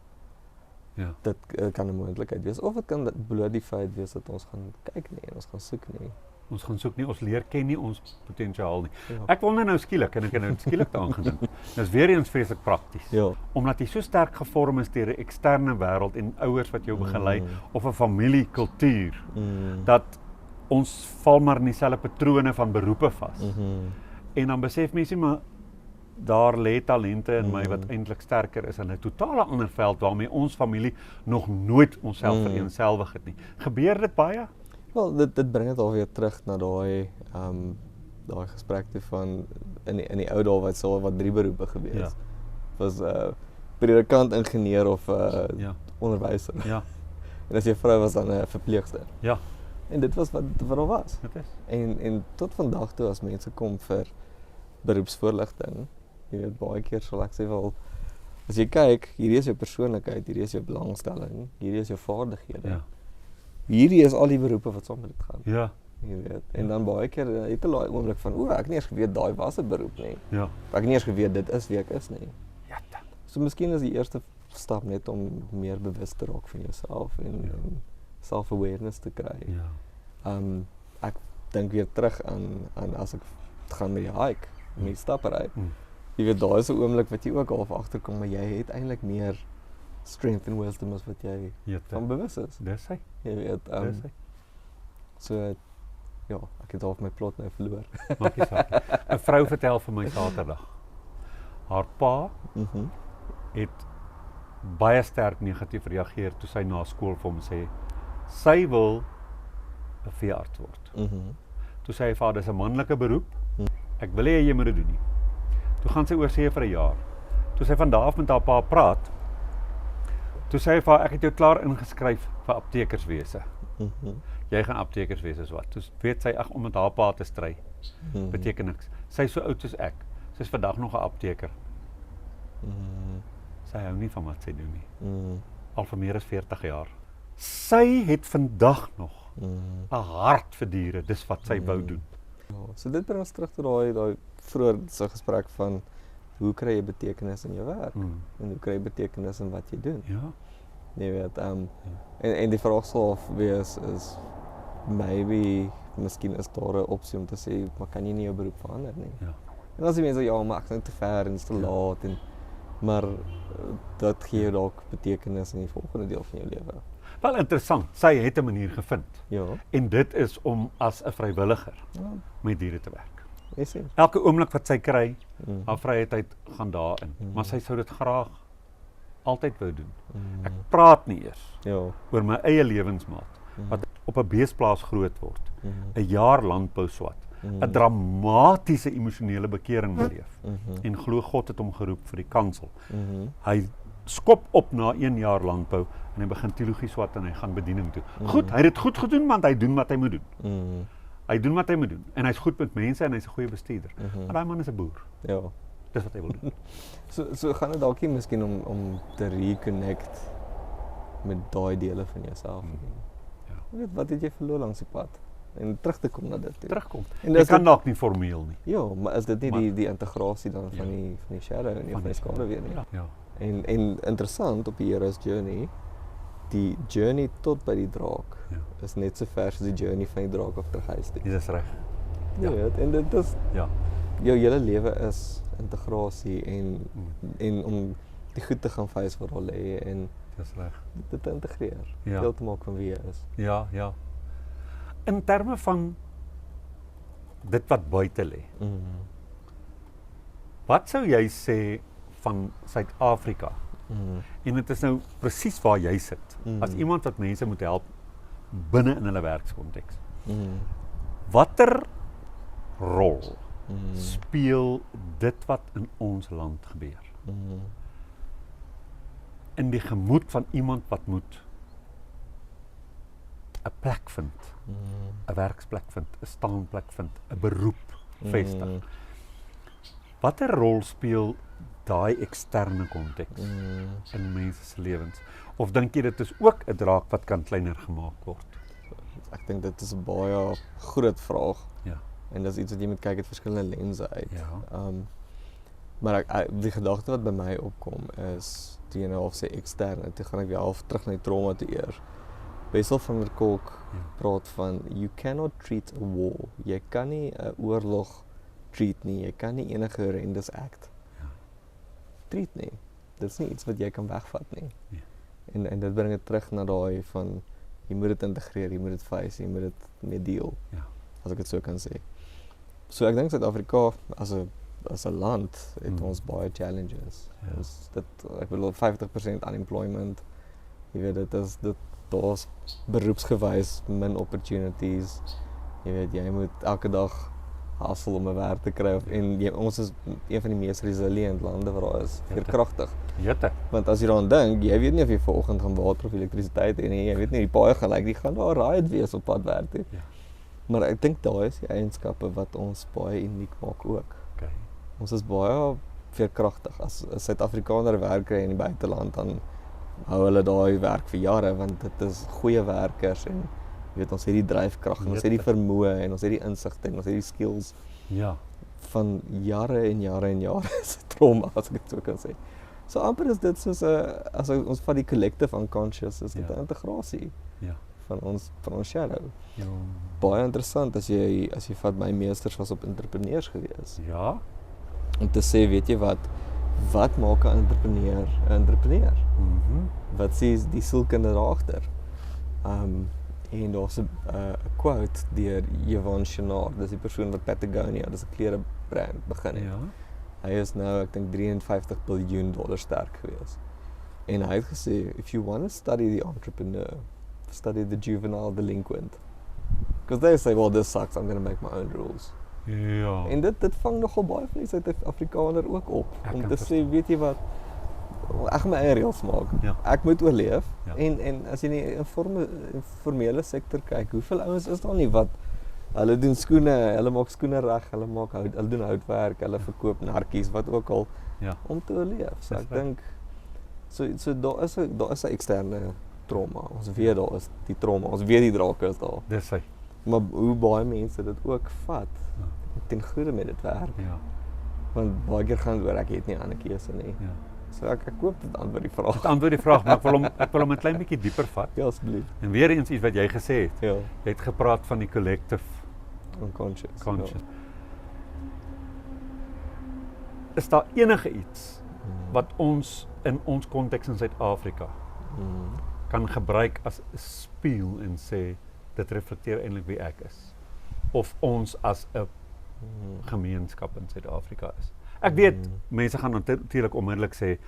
Ja. dit kan 'n moontlikheid wees, of dit kan bloot die feit wees dat ons gaan kyk nie en ons gaan soek nie. Ons gaan soek nie, ons leer ken nie ons potensiaal nie. Ja. Ek wonder nou skielik en ek het nou skielik daaraan gedink. Dis weer eens vreeslik prakties. Ja. Omdat jy so sterk gevorm is deur 'n eksterne wêreld en ouers wat jou begelei of 'n familiekultuur dat ons val maar in dieselfde patrone van beroepe vas. En dan besef mense maar daar lê talente in my wat eintlik sterker is in 'n totale ander veld waarmee ons familie nog nooit onsself vereenselwig het nie. Gebeur dit baie? Wel, dit bring dit alweer terug na daai gesprek toe van in die ou dae wat 3 beroepe gewees. Ja. Was predikant, ingenieur of Ja. onderwyser. Ja. En as jy vrou was dan 'n verpleegster. Ja, En dit was wat daar was. dit is. En tot vandag toe as mense kom vir beroepsvoorligting, jy weet baie keer sal ek sê wel, as jy kyk, hierdie is jou persoonlikheid, hierdie is jou belangstelling, hierdie is jou vaardighede. Ja. Hierdie is al die beroepe wat saam met dit gaan. Ja. Jy weet. En dan baie keer het 'n daai oomblik van, ek het nie eens geweet daai was 'n beroep nie. Ja. Ek het nie eens geweet dit is wie ek is nie. Ja. Dan. So miskien is die eerste stap net om meer bewus te raak van jouself en self-awareness te kry. Ja. Ek dink weer terug aan as ek gaan met die hike, met die stappery. Jy weet, daar is 'n oomblik wat jy ook half agterkom, maar jy het eintlik meer strength and wisdom as wat jy van bewus is. Dis hy. Jy weet, Dis hy. so ja, ek het half my plot nou verloor. Maak nie saak. 'n Vrou vertel vir my Saterdag. Haar pa het baie sterk negatief reageer toe sy na skool vir hom sê sy wil 'n veearts word. Toe sê hy vir haar, dis 'n manlike beroep. Ek wil hê jy moet dit doen nie. Toe gaan sy oor see vir 'n jaar. Toe sy van daar af met haar pa praat, toe sê hy vir haar, ek het jou klaar ingeskryf vir aptekerswese. Jy gaan aptekerswese is wat. Toe weet sy, ag, om met haar pa te stry, beteken niks. Sy is so oud soos ek. Sy is vandag nog 'n apteker. Sy hou nie van wat sy doen nie. Al vir meer as 40 jaar. Sy het vandag nog 'n hart vir diere, dis wat sy wou doen. Ja, so dit bring ons terug tot daai vroeër se gesprek van hoe kry jy betekenis in jou werk en hoe kry jy betekenis in wat jy doen. Ja. Jy weet, en die vraag sal wees is maybe miskien is daar 'n opsie om te sê, maar kan jy nie jou beroep verander nie? Ja. En as die mense ja, maar ek is nou te ver en is te laat maar dat gee jou dalk betekenis in die volgende deel van jou lewe. Wel interessant, sy het 'n manier gevind. Ja. En dit is om as 'n vrywilliger met diere te werk. Is dit? Elke oomblik wat sy kry, haar vrye tyd gaan daarin. Maar sy sou dit graag altyd wou doen. Ek praat nie eers oor my eie lewensmaat wat op 'n beesplaas groot word, 'n jaar landbou swat, 'n dramatiese emosionele bekering beleef. En glo God het hom geroep vir die kansel. Hy skop op na 1 jaar landbou en hy begin teologie swat en hy gaan bediening toe. Goed, hy het dit goed gedoen want hy doen wat hy moet doen. Hy doen wat hy moet doen en hy's goed met mense en hy's 'n goeie bestuurder. Maar daai man is 'n boer. Ja. Dis wat hy wil doen. So gaan dit dalk miskien om te reconnect met daai dele van jouself. Ja. Jy weet, wat het jy verloor langs die pad? En terug te kom na dit toe. Terugkom. En Jy kan dalk nie formeel nie. Ja, maar is dit nie die integrasie dan van die shadow en van die skade weer nie? Ja. En interessant op die hero's journey, die journey tot by die draak is net so ver soos die journey van die draak af terug huis toe. Dis reg. Ja, en dit is jou hele lewe is integrasie en om die goed te gaan face waar hulle lê en dis reg. Dit te integreer. Ja. Deel te maak van wie jy is. Ja, ja. In terme van dit wat buite lê. Wat sou jy sê van Suid-Afrika? En dit is nou presies waar jy sit. As iemand wat mense moet help binne in hulle werkskonteks. Watter rol speel dit wat in ons land gebeur? in die gemoed van iemand wat moet 'n plek vind, 'n werksplek vind, 'n staanplek vind, 'n beroep vestig. Watter rol speel daai eksterne konteks in mense se lewens? Of dink jy dit is ook 'n draak wat kan kleiner gemaak word? Ek dink dit is 'n baie groot vraag. Ja. En dis iets wat jy moet kyk uit verskillende lense uit. Ja. Maar die gedagte wat by my opkom is, toe jy nou half sê eksterne, toe gaan ek weer half terug na die trauma toe eers. Bessel van der Kolk praat van, you cannot treat a war. Jy kan nie 'n oorlog treat nie, jy kan nie enige horrendous act treat nie. Dit is nie iets wat jy kan wegvat nie. En dit bring dit terug na daai van, jy moet dit integreer, jy moet dit face, jy moet dit mee deel, as ek dit so kan sê. So ek dink Suid-Afrika as 'n land het ons baie challenges. Ek bedoel 50% unemployment. Jy weet daar's beroepsgewys min opportunities. Jy weet jy moet elke dag hustle om 'n werk te kry en ons is een van die mees resilient lande waar daar is, veerkragtig. Jette. Want as jy daaraan dink, jy weet nie of jy vanoggend gaan water of elektrisiteit hê nie. Jy weet nie die paaie gaan die gaan daar riot wees op pad werk toe. Maar ek dink daai is die eienskappe wat ons baie uniek maak ook. Ons is baie veerkragtig. As 'n Suid-Afrikaner werk kry in die buiteland, dan hou hulle daai werk vir jare, want dit is goeie werkers en jy weet ons het die dryfkrag en ons het die vermoë en ons het die insigte en ons het die skills. Van jare en jare en jare se trauma, as ek dit so kan sê. So amper is dit soos as ons van die collective unconscious is dit 'n integrasie van ons shadow. Baie interessant as jy vat, my meesters was op entrepreneurs gewees. Om te sê, weet jy wat maak 'n entrepreneur? Wat sê die sielkunde daagter? En daar's 'n quote deur Yvon Chouinard, dis die persoon wat Patagonia, dis 'n klerebrand begin het. Hy is nou, ek dink $53 biljoen sterk gewees. En hy het gesê, if you want to study the entrepreneur, study the juvenile delinquent. Because they say, well, this sucks, I'm going to make my own rules. En dit vang nogal baie van die Suid-Afrikaner ook op. Om te sê, weet jy wat, ek gaan my eie reëls maak. Ek moet oorleef. En as jy in die informele sektor kyk, hoeveel ouens is daar nie wat hulle doen skoene, hulle maak skoene reg, hulle doen houtwerk, hulle verkoop narkies, wat ook al, om te oorleef. So ek dink, so daar is 'n eksterne trauma. Ons weet daar is die trauma, ons weet die drake is daar. Dis hy. Maar hoe baie mense dit ook vat, ten goeie met dit werk. Want baie keer gaan oor, ek het nie 'n ander keuse nie. So ek hoop dit antwoord die vraag. Dit antwoord die vraag, maar ek wil hom 'n klein bietjie dieper vat. Ja, asseblief. En weer eens iets wat jy gesê het. Jy het gepraat van die collective unconscious. Is daar enige iets wat ons in ons konteks in Suid-Afrika kan gebruik as 'n spieël en sê dit reflekteer eintlik wie ek is, of ons as 'n gemeenskap in Suid-Afrika is? Ek weet, mense gaan natuurlik onmiddellik sê,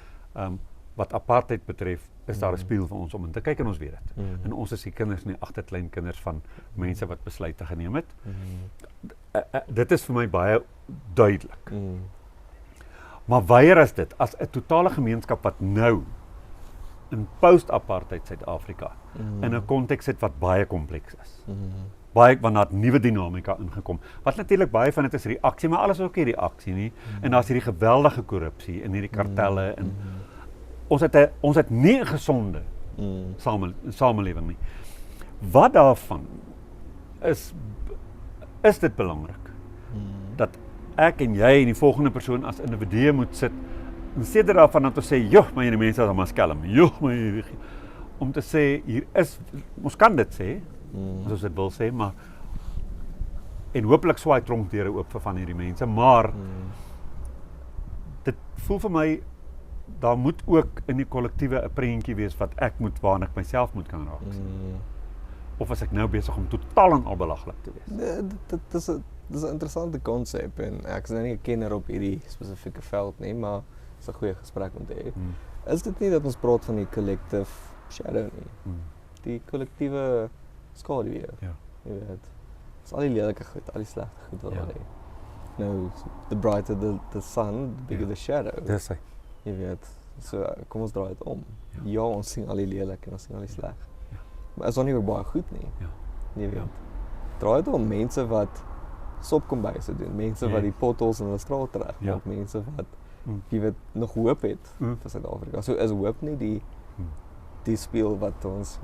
wat apartheid betref, is daar 'n spieël vir ons om in te kyk en ons weet dit. En ons is die kinders nie agterkleinkinders van mense wat besluite geneem het. Dit is vir my baie duidelik. Maar weier as dit, as 'n totale gemeenskap wat nou in post-apartheid Suid-Afrika in 'n konteks het wat baie kompleks is. Want daar het nuwe dinamika ingekom. Wat natuurlik baie van dit is reaksie, maar alles is ook nie reaksie nie. En daar's hierdie geweldige korrupsie en hierdie kartelle en ons het nie 'n gesonde samelewing nie. Wat daarvan is dit belangrik dat ek en jy en die volgende persoon as individue moet sit en steeds daarvan dat ons sê, joh, maar hierdie mense is allemaal skelm, joh, maar hierdie, om te sê, hier is, ons kan dit sê, as ons dit wil sê, maar, en hopelik swaai tronkdeure oop vir van hierdie mense, maar, dit voel vir my, daar moet ook in die kollektiewe 'n prentjie wees wat ek moet, waarna ek myself moet kan raak sien. Of as ek nou besig om totaal en al belaglik te wees? Dit is 'n interessante konsep en ek is nou nie 'n kenner op hierdie spesifieke veld nie, maar is 'n goeie gesprek om te hê. Is dit nie dat ons praat van die collective shadow nie? Die kollektiewe skaduwee. Jy weet. Dis al die lelike goed, al die slegte goed wat daar lê. Nou, the brighter the sun, the bigger the shadow. Dis hy. Jy weet, so kom ons draai dit om. Ja, ons sien al die lelik en ons sien al die sleg. Maar is daar nie ook baie goed nie? Ja. Jy weet. Draai dit om mense wat sopkombuise doen, mense wat die potholes in hulle straat regmaak, mense wat jy weet nog hoop het vir Suid-Afrika. So is hoop nie die speel wat ons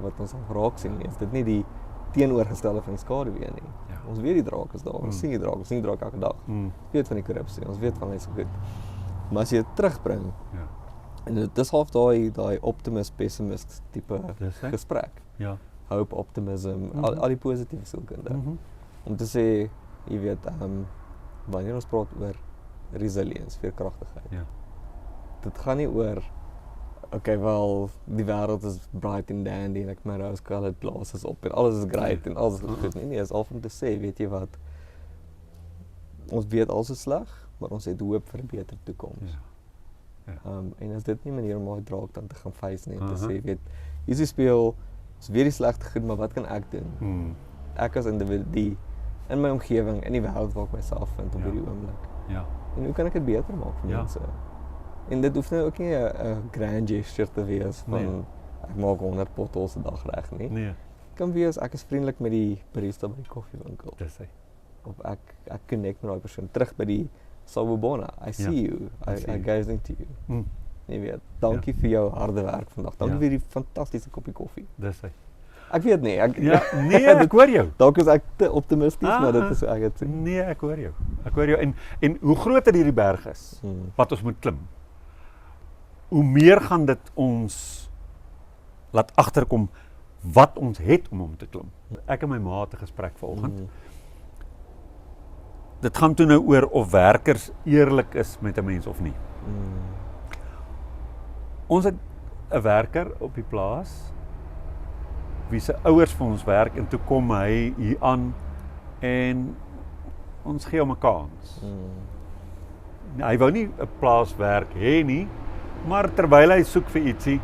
raak sien nie. Is dit nie die teenoorgestelde van die skaduwee nie. Ons weet die draak is daar, ons sien die draak elke dag. Ons weet van die korrupsie, ons weet van hy so goed. Maar as jy dit terugbring, en dit is half daai optimist pessimist tipe gesprek. Ja. Hope, optimism, al die positiewe sielkunde. Om te sê, jy weet, wanneer ons praat oor resilience, veerkragtigheid. Dit gaan nie oor wel, die wêreld is bright and dandy en ek my rose-colored glasses op en alles is great en alles is goed. Nee, is al om te sê, weet jy wat, ons weet alles is sleg, maar ons het hoop vir 'n beter toekoms. En as dit nie 'n manier om daai draak dan te gaan face nie, te sê, weet, hier speel, is weer die slegte goed, maar wat kan ek doen? Ek as individu, in my omgewing, in die wêreld waar ek myself vind op hierdie oomblik. En hoe kan ek dit beter maak vir mense? En dit hoef nou ook nie 'n grand gesture te wees van ek maak 100 potholes 'n dag reg nie. Nee. Kan wees ek is vriendelik met die barista by die koffiewinkel. Dis hy. Of ek connect met daai persoon terug by die Sawubona. I see you. I goes into you. Jy weet, dankie vir jou harde werk vandag. Dankie vir die fantastiese koppie koffie. Dis hy. Ek weet nie, ek hoor jou. Dalk is ek te optimisties, maar dit is hoe ek dit sien. Nee, ek hoor jou. Ek hoor jou en hoe groter hierdie berg is wat ons moet klim, hoe meer gaan dit ons laat agterkom wat ons het om te klim. Ek en my ma het 'n gesprek vanoggend. Dit gaan toe nou oor of werkers eerlik is met 'n mens of nie. Ons het 'n werker op die plaas wie se ouers vir ons werk en toe kom hy hier aan en ons gee hom 'n kans. Hy wou nie 'n plaaswerk hê nie, maar terwyl hy soek vir ietsie,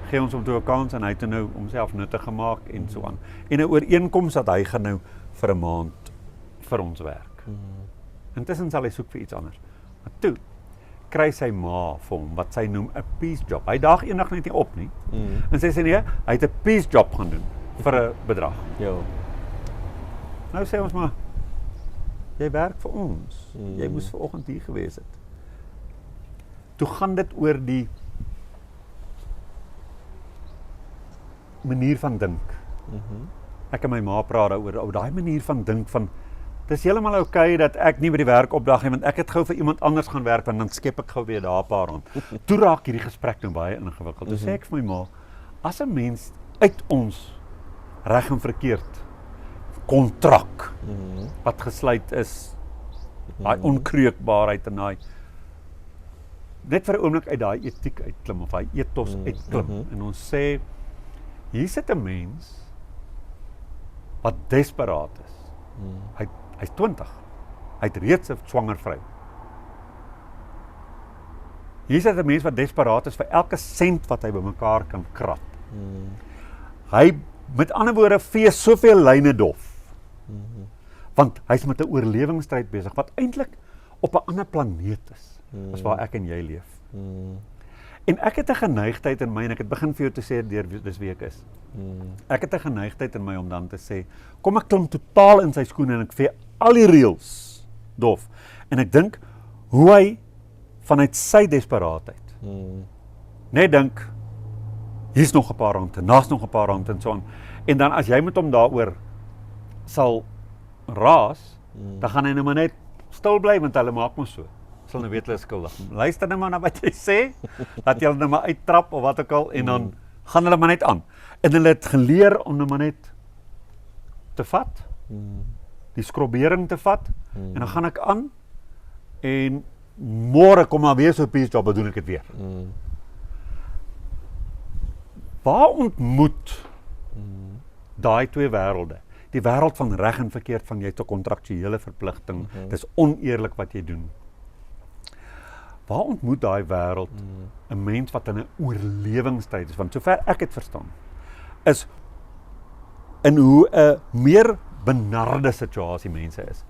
gee ons hom toe 'n kans en hy het nou homself nuttig gemaak en so aan. En 'n ooreenkoms dat hy gaan nou vir 'n maand vir ons werk. Intussen sal hy soek vir iets anders. Maar toe kry sy ma vir hom wat sy noem 'n piece job. Hy daag eendag net nie op nie. En sy sê nee, hy het 'n piece job gaan doen vir 'n bedrag. Ja. Nou sê ons maar jy werk vir ons. Jy moes vanoggend hier gewees het. Toe gaan dit oor die manier van dink. Ek en my ma praat daaroor, oor daai manier van dink van dis heeltemal oukei dat ek nie by die werk opdag nie, want ek het gou vir iemand anders gaan werk en dan skep ek gou weer daar 'n paar rand. Toe raak hierdie gesprek nou baie ingewikkeld. Toe sê ek vir my ma, as 'n mens uit ons reg en verkeerd kontrak wat gesluit is, daai onkreukbaarheid en daai net vir 'n oomblik uit daai etiek uitklim of daai ethos uitklim en ons sê hier sit 'n mens wat desperaat is. Hy's 20. Hy het reeds 'n swanger vrou. Hier sit 'n mens wat desperaat is vir elke sent wat hy bymekaar kan krap. Hy, met ander woorde, vee soveel lyne dof. Want hy's met 'n oorlewingsstryd besig wat eintlik op 'n ander planeet is as waar ek en jy leef. En ek het 'n geneigtheid in my en ek het begin vir jou te sê deur dis wie ek is. Ek het 'n geneigtheid in my om dan te sê, kom ek klim totaal in sy skoene en ek vee al die reëls dof. En ek dink hoe hy vanuit sy desperaatheid net dink hier's nog 'n paar rand en daar's nog 'n paar rand en so aan. En dan as jy met hom daaroor sal raas, dan gaan hy nou maar net stil bly want hulle maak mos so. Sal nou weet hulle is skuldig. Luister nou maar na wat jy sê, laat jy hulle nou maar uittrap of wat ook al en dan gaan hulle maar net aan. En hulle het geleer om nou maar net te vat, die skrobbering te vat, en dan gaan ek aan, en môre kom maar weer so 'n piece job, dan doen ek dit weer. Waar ontmoet daai twee wêrelde? Die wêreld van reg en verkeerd, van jy het 'n kontraktuele verpligting, dis oneerlik wat jy doen. Waar ontmoet daai wêreld 'n mens wat in 'n oorlewingstyd is? Want sover ek het verstaan, is in hoe 'n meer benarde situasie mense is,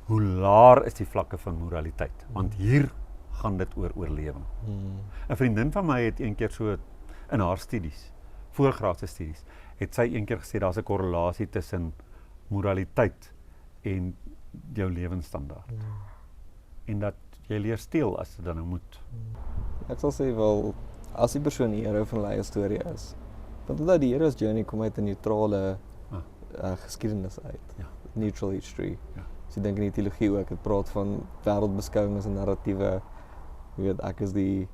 hoe laer is die vlakke van moraliteit. Want hier gaan dit oor oorlewing. 'n Vriendin van my het een keer so in haar studies, voorgraadse studies, het sy een keer gesê daar's 'n korrelasie tussen moraliteit en jou lewensstandaard. En dat jy leer steel as dit dan nou moet. Ek sal sê wel, as die persoon die hero van 'n leie storie is, want onthou die hero's journey kom uit 'n neutrale geskiedenis uit. Ja. Neutral history. Ja. So ek dink in die teologie ook, dit praat van wêreldbeskouings en narratiewe. Jy weet, ek is die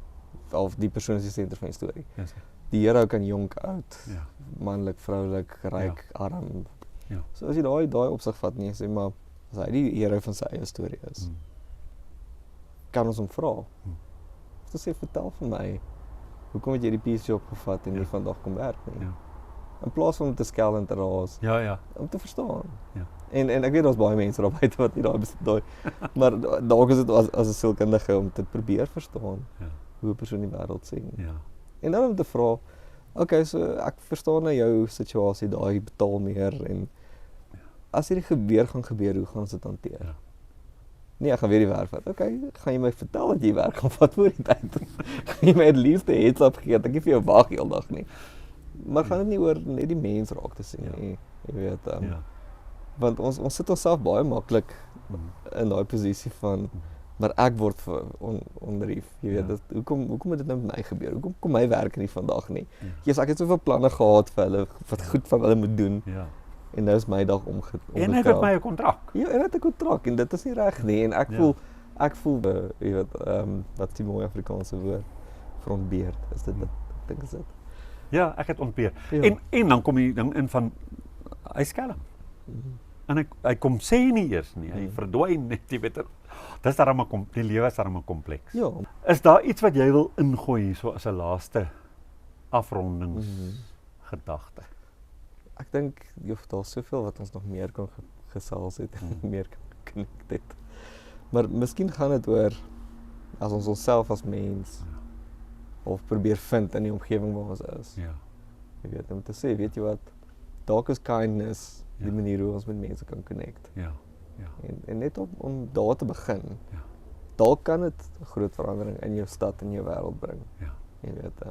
persoon is die senter van die storie. Yes. Die hero kan jonk, oud, Ja. manlik, vroulik, ryk, arm. Ja. So as jy daai opsig vat nie, sê maar as hy die hero van sy eie storie is, kan ons hom vra. Te sê vertel vir my, hoekom het jy die PC opgevat en nie vandag kom werk nie? Ja. In plaas van om te skel en te raas, Ja. om te verstaan. Ja. En ek weet daar's baie mense daar buite wat nie daai maar dalk is dit as 'n sielkundige om te probeer verstaan hoe 'n persoon die wêreld sien. Ja. En dan om te vra, okay, so ek verstaan nou jou situasie, daai betaal meer en as hierdie gaan gebeur, hoe gaan ons dit hanteer? Ja. Nee, ek gaan weer die werk vat. Okay, gaan jy my vertel dat jy werk gaan vat voor die tyd? Gaan jy my at least 'n heads up gee dat ek nie vir jou wag heeldag nie? Maar gaan dit nie oor net die mens raak te sien nie, jy weet. Want ons sit onsself baie maklik in daai posisie van maar ek word onrief, jy weet, hoekom het dit nou met my gebeur? Hoekom kom my werk nie vandag nie? Jesus, ek het soveel planne gehad vir hulle wat goed van hulle moet doen. Ja. En nou is my dag En hy het my 'n kontrak. Ja, en hy het 'n kontrak en dit is nie reg nie en ek voel jy weet, wat die mooi Afrikaanse woord verontbeerd is dit ek dink is dit. Ja, ek het ontbeer. Ja. En dan kom die ding in van hy skelm. En hy kom sê nie eers nie, hy verdwyn net, jy weet. Dis daarom die lewe is daarom kompleks. Ja. Is daar iets wat jy wil ingooi hierso as 'n laaste afrondingsgedagte? Ek dink daar's soveel wat ons nog meer kan gesels het en meer kan connect het. Maar miskien gaan dit oor as ons onsself as mens of probeer vind in die omgewing waar ons is. Ja. Jy weet, om te sê, weet jy wat, dalk is kindness die manier hoe ons met mense kan connect. Ja. En net om daar te begin. Ja. Dalk kan dit 'n groot verandering in jou stad en jou wêreld bring. Ja. Jy weet,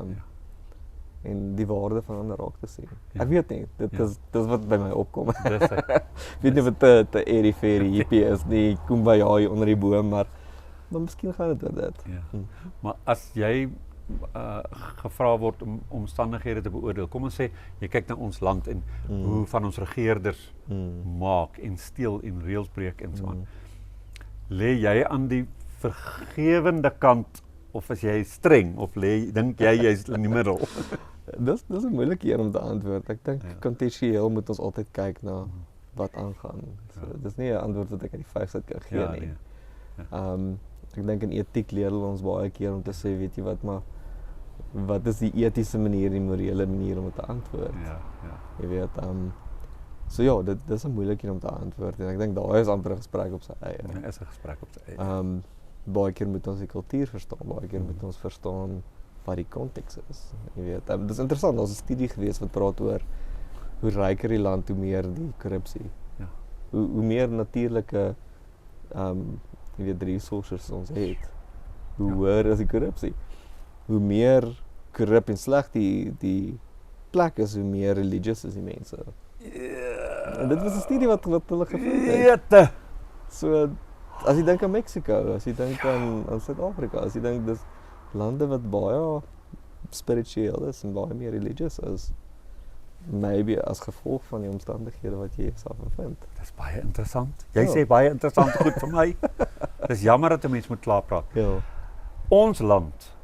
en die waarde van ander raak te sien. Ja. Ek weet nie, dit is wat by my opkom. Dis hy. Weet nie wat te airy-fairy hippie is nie, kumbaya onder die boom, maar miskien gaan dit oor dit. Ja. Maar as jy gevra word om omstandighede te beoordeel, kom ons sê, jy kyk na ons land en hoe van ons regerders maak en steel en reëls breek en so aan. Lê jy aan die vergewende kant of is jy streng of dink jy jy's in die middel? Dis 'n moeilike een om te antwoord. Ek dink kontekstueel moet ons altyd kyk na wat aangaan. So, dis nie 'n antwoord wat ek uit die vuis uit kan gee nie. Ek dink in etiek leer hulle ons baie keer om te sê, weet jy wat, maar wat is die etiese manier, die morele manier om te antwoord? Ja. Jy weet, so ja, dit is 'n moeilike een om te antwoord en ek dink daai is amper 'n gesprek op sy eie. Dit is 'n gesprek op sy eie. Baie keer moet ons die kultuur verstaan, baie keer moet ons verstaan wat die konteks is. Jy weet, dit is interessant, daar's 'n studie gewees wat praat oor hoe ryker die land, hoe meer die korrupsie. Ja. Hoe meer natuurlike jy weet, resources ons het, hoe hoër is die korrupsie. Hoe meer korrup en sleg die plek is, hoe meer religious is die mense. En dit was 'n studie wat hulle gevind het. So, as jy dink aan Mexico, as jy dink aan Suid-Afrika, as jy dink dis lande wat baie spiritueel is en baie meer religious is, maybe as gevolg van die omstandighede wat jy jouself bevind. Dis baie interessant. Jy sê baie interessante goed vir my. Dis jammer dat 'n mens moet klaar praat. Ja. Ons land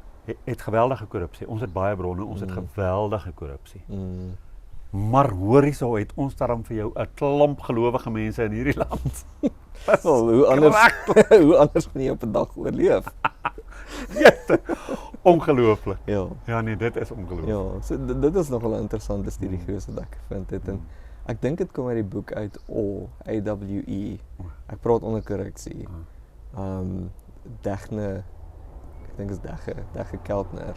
het geweldige korrupsie. Ons het baie bronne, ons het geweldige korrupsie. Maar hoor hierso, het ons daarom vir jou 'n klomp gelowige mense in hierdie land. Hoe anders kan jy op 'n dag oorleef? Ongelooflik. Ja. Ja nee, dit is ongelooflik. Ja, so dit is nogal 'n interessante studie gewees wat ek gevind het en ek dink dit kom uit die boek uit AWE. Ek praat onder korreksie. Daphne, ek dink is Dagge Keltner,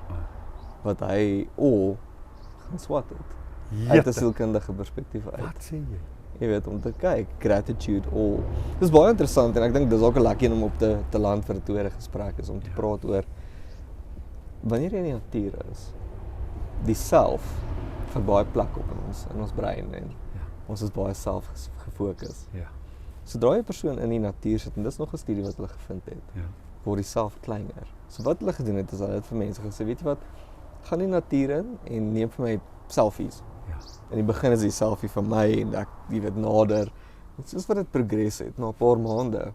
wat hy gaan swat het. Uit 'n sielkundige perspektief uit. Wat sê jy? Jy weet, om te kyk, gratitude all. Dis baie interessant en ek dink dis ook 'n lekker een om op te land vir 'n tweede gesprek is om te praat oor wanneer jy in die natuur is. Die self vir baie plek op in ons brein en ons is baie self gefokus. Ja. Sodra jy 'n persoon in die natuur sit en dis nog 'n studie wat hulle gevind het. Ja. Word die self kleiner. So wat hulle gedoen het is hulle het vir mense gesê, weet jy wat, gaan die natuur in en neem vir my selfies. Ja. In die begin is die selfie van my en ek, jy weet, nader. En soos wat dit progress het, na 'n paar maande,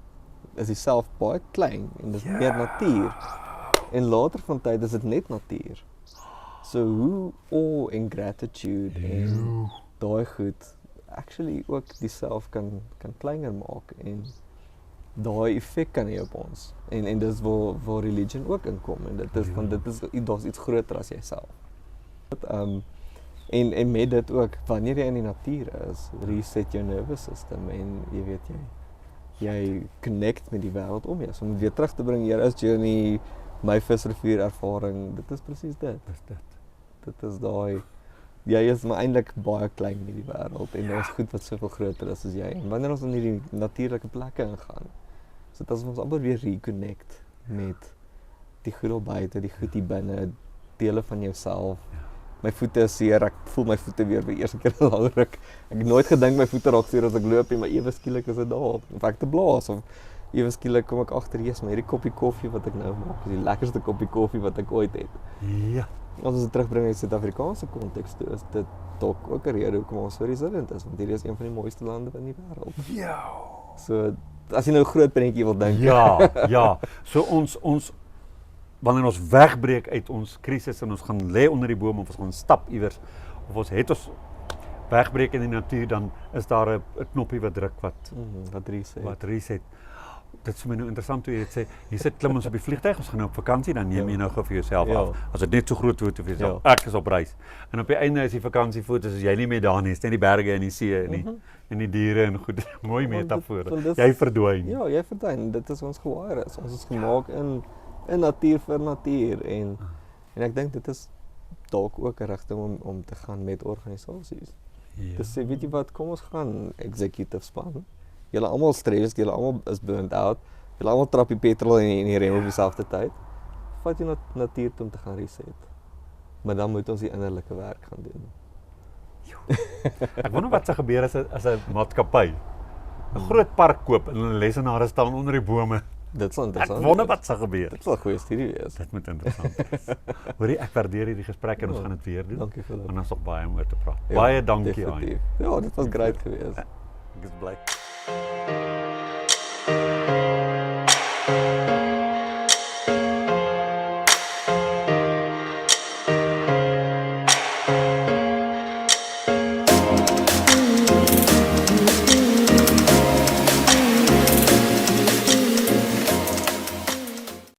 is die self baie klein en dis meer natuur. En later van tyd is dit net natuur. So hoe awe en gratitude en daai goed actually ook die self kan kleiner maak en daai effek kan hê op ons. En dis waar religion ook inkom en dit is van dit is daar's iets groter as jouself. En met dit ook, wanneer jy in die natuur is, reset jou nervous system en jy weet jy connect met die wêreld om jou. So om weer terug te bring hier is journey, my visrivier ervaring, dit is presies dit. Dit is daai jy is maar eintlik baie klein in die wêreld en daar's goed wat soveel groter is as jy. En wanneer ons in hierdie natuurlike plekke ingaan, so dit as ons amper weer reconnect met die goed daar buite, die goed hier binne, dele van jouself. My voete is seer, ek voel my voete weer vir eerste keer in 'n lang ruk. Ek het nooit gedink my voete raak seer as ek loop nie, maar ewe skielik is dit daar. Of ek te blaas of ewe skielik kom ek agter, maar hierdie koppie koffie wat ek nou maak, is die lekkerste koppie koffie wat ek ooit het. Ja. As ons dit terugbring in Suid-Afrikaanse konteks toe, is dit dalk ook 'n rede hoekom ons so resilient is, want hierdie is een van die mooiste lande in die wêreld. Ja. So as jy nou 'n groot prentjie wil dink. Ja. So ons wanneer ons wegbreek uit ons krisis en ons gaan lê onder die boom of ons gaan stap iewers of ons het ons wegbreek in die natuur, dan is daar 'n knoppie wat druk wat reset. Dit is vir my nou interessant hoe jy dit sê. Jy sit klim ons op die vliegtuig, ons gaan nou op vakansie, dan neem jy nou gou vir jouself af. As dit net so groot word vir jouself. Ek is op reis. En op die einde is die vakansiefoto's as jy nie meer daar nie, is net die berge en die see en die diere en goed. Mooi metafoor. Jy verdwyn. Ja, jy verdwyn. Dit is ons gewire is. Ons is gemaak in natuur vir natuur en ek dink dit is dalk ook 'n rigting om te gaan met organisasies. Te sê, weet jy wat, kom ons gaan executive span. Julle almal stres, julle almal is burnt out. Julle almal trap die petrol en die rem op dieselfde tyd. Vat jy na natuur toe om te gaan reset. Maar dan moet ons die innerlike werk gaan doen. Ek wonder wat sou gebeur as 'n maatskappy 'n groot park koop en hulle lesenaars staan onder die bome. Dit sal interessant. Ek wonder wat sou gebeur. Dit sal 'n goeie studie wees. Dit moet interessant wees. Hoorie, ek waardeer hierdie gesprek en ons gaan dit weer doen. Dankie vir dit. En ons nog baie om oor te praat. Baie dankie aan jou. Ja, dit was great geweest. Ek is bly.